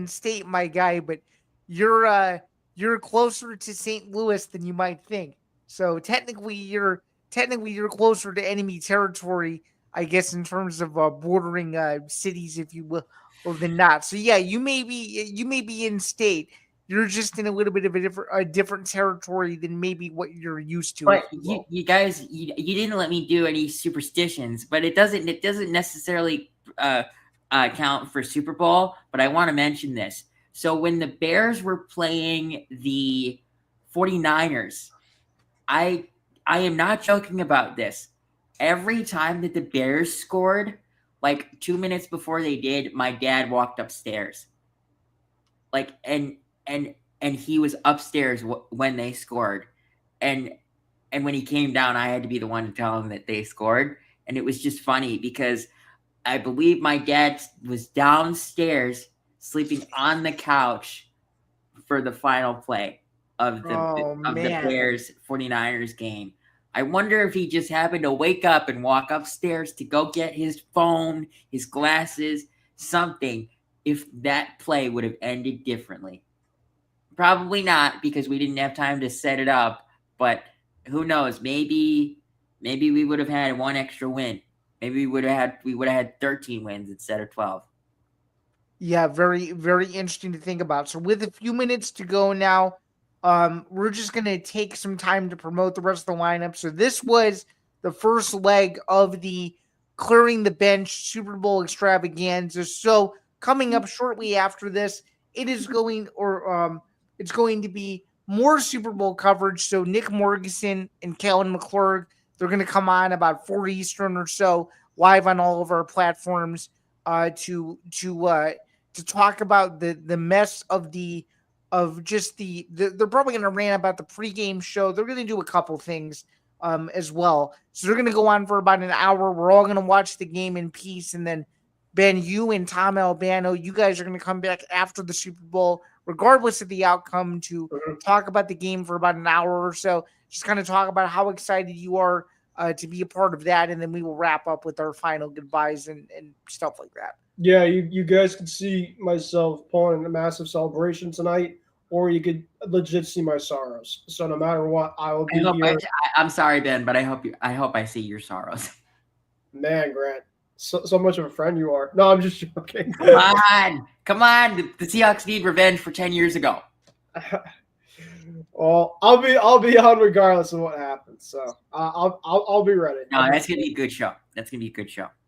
state, my guy. But you're closer to St. Louis than you might think. So technically, you're technically you're closer to enemy territory, I guess, in terms of bordering cities, if you will, or than not. So yeah, you may be in state. You're just in a little bit of a different territory than maybe what you're used to. But you guys, you didn't let me do any superstitions, but it doesn't necessarily count for Super Bowl. But I want to mention this. So when the Bears were playing the 49ers, I am not joking about this. Every time that the Bears scored, like 2 minutes before they did, my dad walked upstairs. Like and he was upstairs when they scored, and when he came down, I had to be the one to tell him that they scored. And it was just funny because I believe my dad was downstairs sleeping on the couch for the final play of the Bears 49ers game. I wonder if he just happened to wake up and walk upstairs to go get his phone, his glasses, something, if that play would have ended differently. Probably not, because we didn't have time to set it up, but who knows? Maybe we would have had one extra win. Maybe we would have had 13 wins instead of 12. Yeah, very, very interesting to think about. So with a few minutes to go now, we're just going to take some time to promote the rest of the lineup. So this was the first leg of the Clearing the Bench Super Bowl extravaganza. So coming up shortly after this, it's going to be more Super Bowl coverage. So Nick Morgeson and Kellen McClurg, they're going to come on about 4 Eastern or so, live on all of our platforms to talk about the mess of they're probably going to rant about the pregame show. They're going to do a couple things as well. So they're going to go on for about an hour. We're all going to watch the game in peace. And then Ben, you and Tom Albano, you guys are going to come back after the Super Bowl, regardless of the outcome, to talk about the game for about an hour or so. Just kind of talk about how excited you are to be a part of that. And then we will wrap up with our final goodbyes and stuff like that. Yeah, you guys could see myself pulling a massive celebration tonight, or you could legit see my sorrows. So no matter what, I will be here. I'm sorry, Ben, but I hope I see your sorrows. Man, Grant, so much of a friend you are. No, I'm just joking. Come on. The Seahawks need revenge for 10 years ago. Well, I'll be on regardless of what happens. So I'll be ready. No, that's gonna be a good show.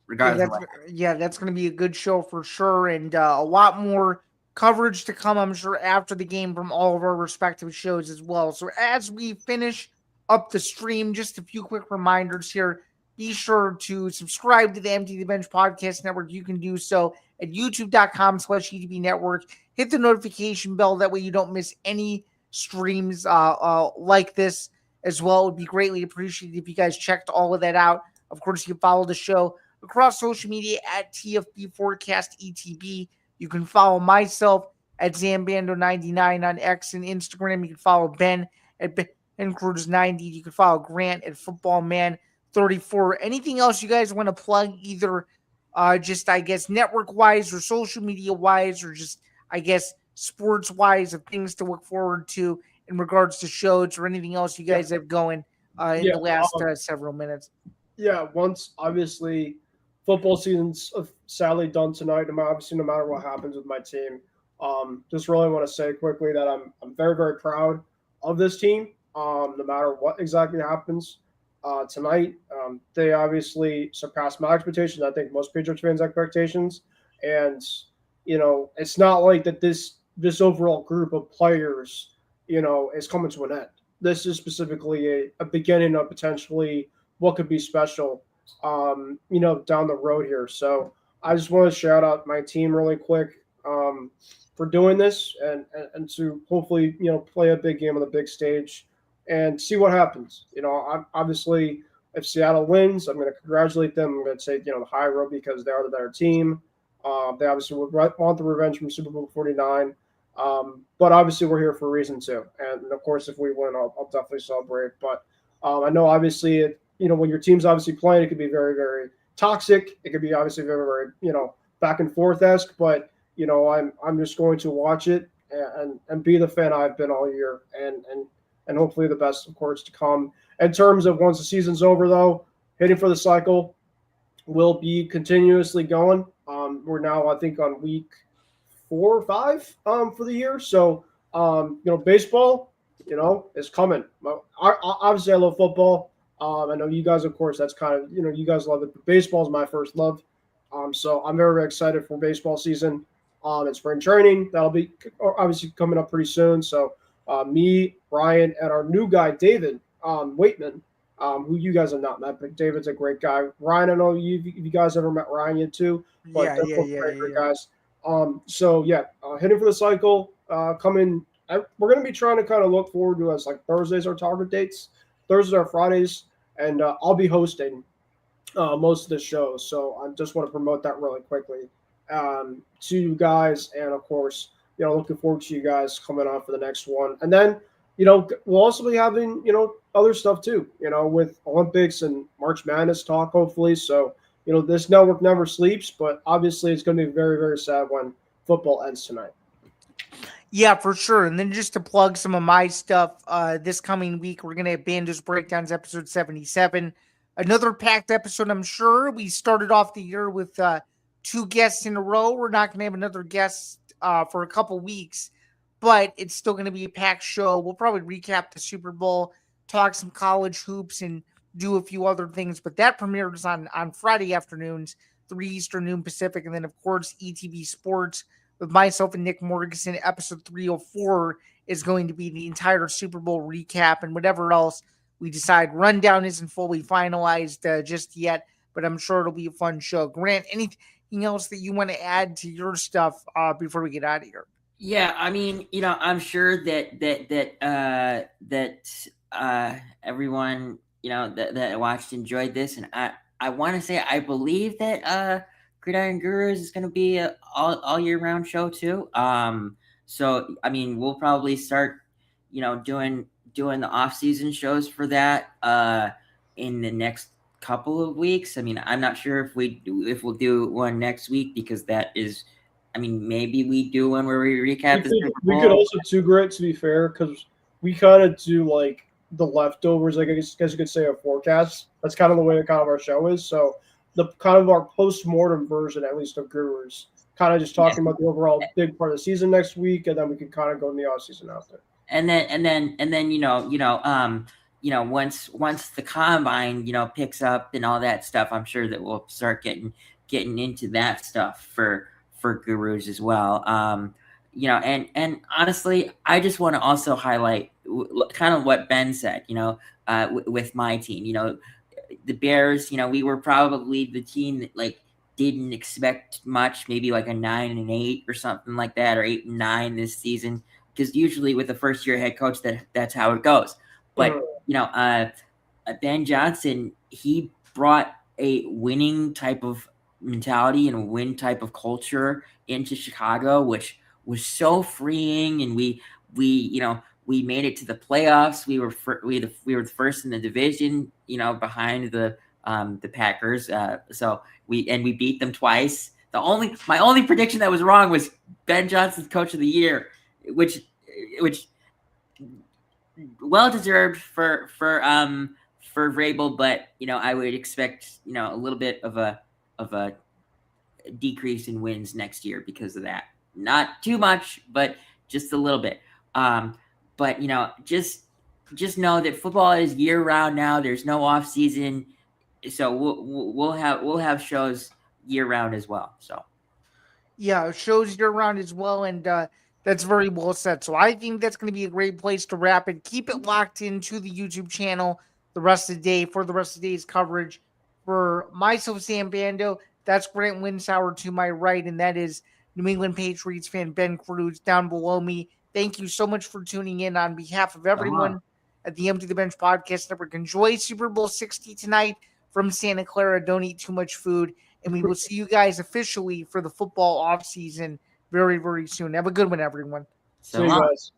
Regardless. That's going to be a good show for sure, and a lot more coverage to come, I'm sure, after the game from all of our respective shows as well. So as we finish up the stream, just a few quick reminders here. Be sure to subscribe to the Empty the Bench Podcast Network. You can do so at youtube.com/EDB Network. Hit the notification bell. That way you don't miss any streams like this as well. It would be greatly appreciated if you guys checked all of that out. Of course, you can follow the show across social media at TFB Forecast ETB. You can follow myself at Zain Bando 99 on X and Instagram. You can follow Ben at Ben Kruse 90. You can follow Grant at Football Man 34. Anything else you guys want to plug, either just, I guess, network-wise or social media-wise, or just, I guess, sports-wise, of things to look forward to in regards to shows or anything else you guys have going in the last several minutes? Yeah, once, obviously, football season's sadly done tonight, no matter what happens with my team. Just really want to say quickly that I'm very, very proud of this team, no matter what exactly happens tonight. They obviously surpassed my expectations. I think most Patriots fans' expectations. And, it's not like that this overall group of players, is coming to an end. This is specifically a beginning of potentially what could be special, down the road here. So I just want to shout out my team really quick for doing this and to hopefully, play a big game on the big stage and see what happens. I'm obviously, if Seattle wins, I'm going to congratulate them. I'm going to take, the high road because they are the better team. They obviously would want the revenge from Super Bowl 49. But obviously we're here for a reason too. And of course, if we win, I'll definitely celebrate. But I know obviously when your team's obviously playing, it could be very, very toxic. It could be obviously very, very, back and forth-esque. But, I'm just going to watch it and be the fan I've been all year and hopefully the best, of course, to come. in terms of once the season's over, though, hitting for the cycle will be continuously going. We're now, I think, on week 4 or 5 for the year. So, baseball, is coming. Obviously, I love football. I know you guys, of course, that's kind of, you guys love it. But baseball is my first love. So I'm very, very excited for baseball season and spring training. That'll be obviously coming up pretty soon. So me, Ryan, and our new guy, David Waitman, who you guys have not met, but David's a great guy. Ryan, I know you guys ever met Ryan yet too, but they're both great guys. Hitting for the cycle, coming. We're going to be trying to kind of look forward to us like Thursdays our target dates, Thursdays are Fridays, and I'll be hosting most of the shows. So I just want to promote that really quickly to you guys, and of course, looking forward to you guys coming on for the next one, and then. We'll also be having, other stuff too, with Olympics and March Madness talk, hopefully. So, this network never sleeps, but obviously it's going to be very, very sad when football ends tonight. Yeah, for sure. And then just to plug some of my stuff, this coming week, we're going to have Bandos Breakdowns episode 77. Another packed episode, I'm sure. We started off the year with 2 guests in a row. We're not going to have another guest for a couple weeks. But it's still going to be a packed show. We'll probably recap the Super Bowl, talk some college hoops, and do a few other things. But that premieres on Friday afternoons, 3 Eastern, noon Pacific. And then, of course, ETV Sports with myself and Nick Morganson. Episode 304 is going to be the entire Super Bowl recap and whatever else we decide. Rundown isn't fully finalized just yet, but I'm sure it'll be a fun show. Grant, anything else that you want to add to your stuff before we get out of here? Yeah, I mean, I'm sure that everyone, that watched enjoyed this, and I want to say I believe that Gridiron Gurus is going to be a all year round show too. So I mean, we'll probably start, doing the off season shows for that in the next couple of weeks. I mean, I'm not sure if we'll do one next week, because that is. I mean, maybe we do one where we recap the Super Bowl. We could also do great, to be fair, because we kind of do like the leftovers, I guess you could say, a forecast. That's kind of the way kind of our show is. So the kind of our post-mortem version, at least, of Gurus, kind of just talking about the overall big part of the season next week, and then we can kind of go in the off season after. And then once the combine picks up and all that stuff, I'm sure that we'll start getting into that stuff for Gurus as well. And honestly, I just want to also highlight kind of what Ben said, with my team. The Bears, we were probably the team that didn't expect much, maybe like a 9-8 or something like that, or 8-9 this season, because usually with a first year head coach, that's how it goes. But Ben Johnson, he brought a winning type of mentality and a win type of culture into Chicago, which was so freeing. And we made it to the playoffs. We were the first in the division, behind the Packers. So we beat them twice. My only prediction that was wrong was Ben Johnson's Coach of the Year, which well deserved for Vrabel, but I would expect a little bit of a decrease in wins next year because of that. Not too much, but just a little bit. But just know that football is year round now. There's no off season, so we'll have shows year round as well. So yeah, shows year round as well, and that's very well said. So I think that's going to be a great place to wrap it. Keep it locked into the YouTube channel the rest of the day for the rest of the day's coverage. For myself, Sam Bando, that's Grant Winsauer to my right, and that is New England Patriots fan Ben Kruse down below me. Thank you so much for tuning in on behalf of everyone at the Empty the Bench Podcast Network. Enjoy Super Bowl 60 tonight from Santa Clara. Don't eat too much food, and we will see you guys officially for the football offseason very, very soon. Have a good one, everyone. See you guys.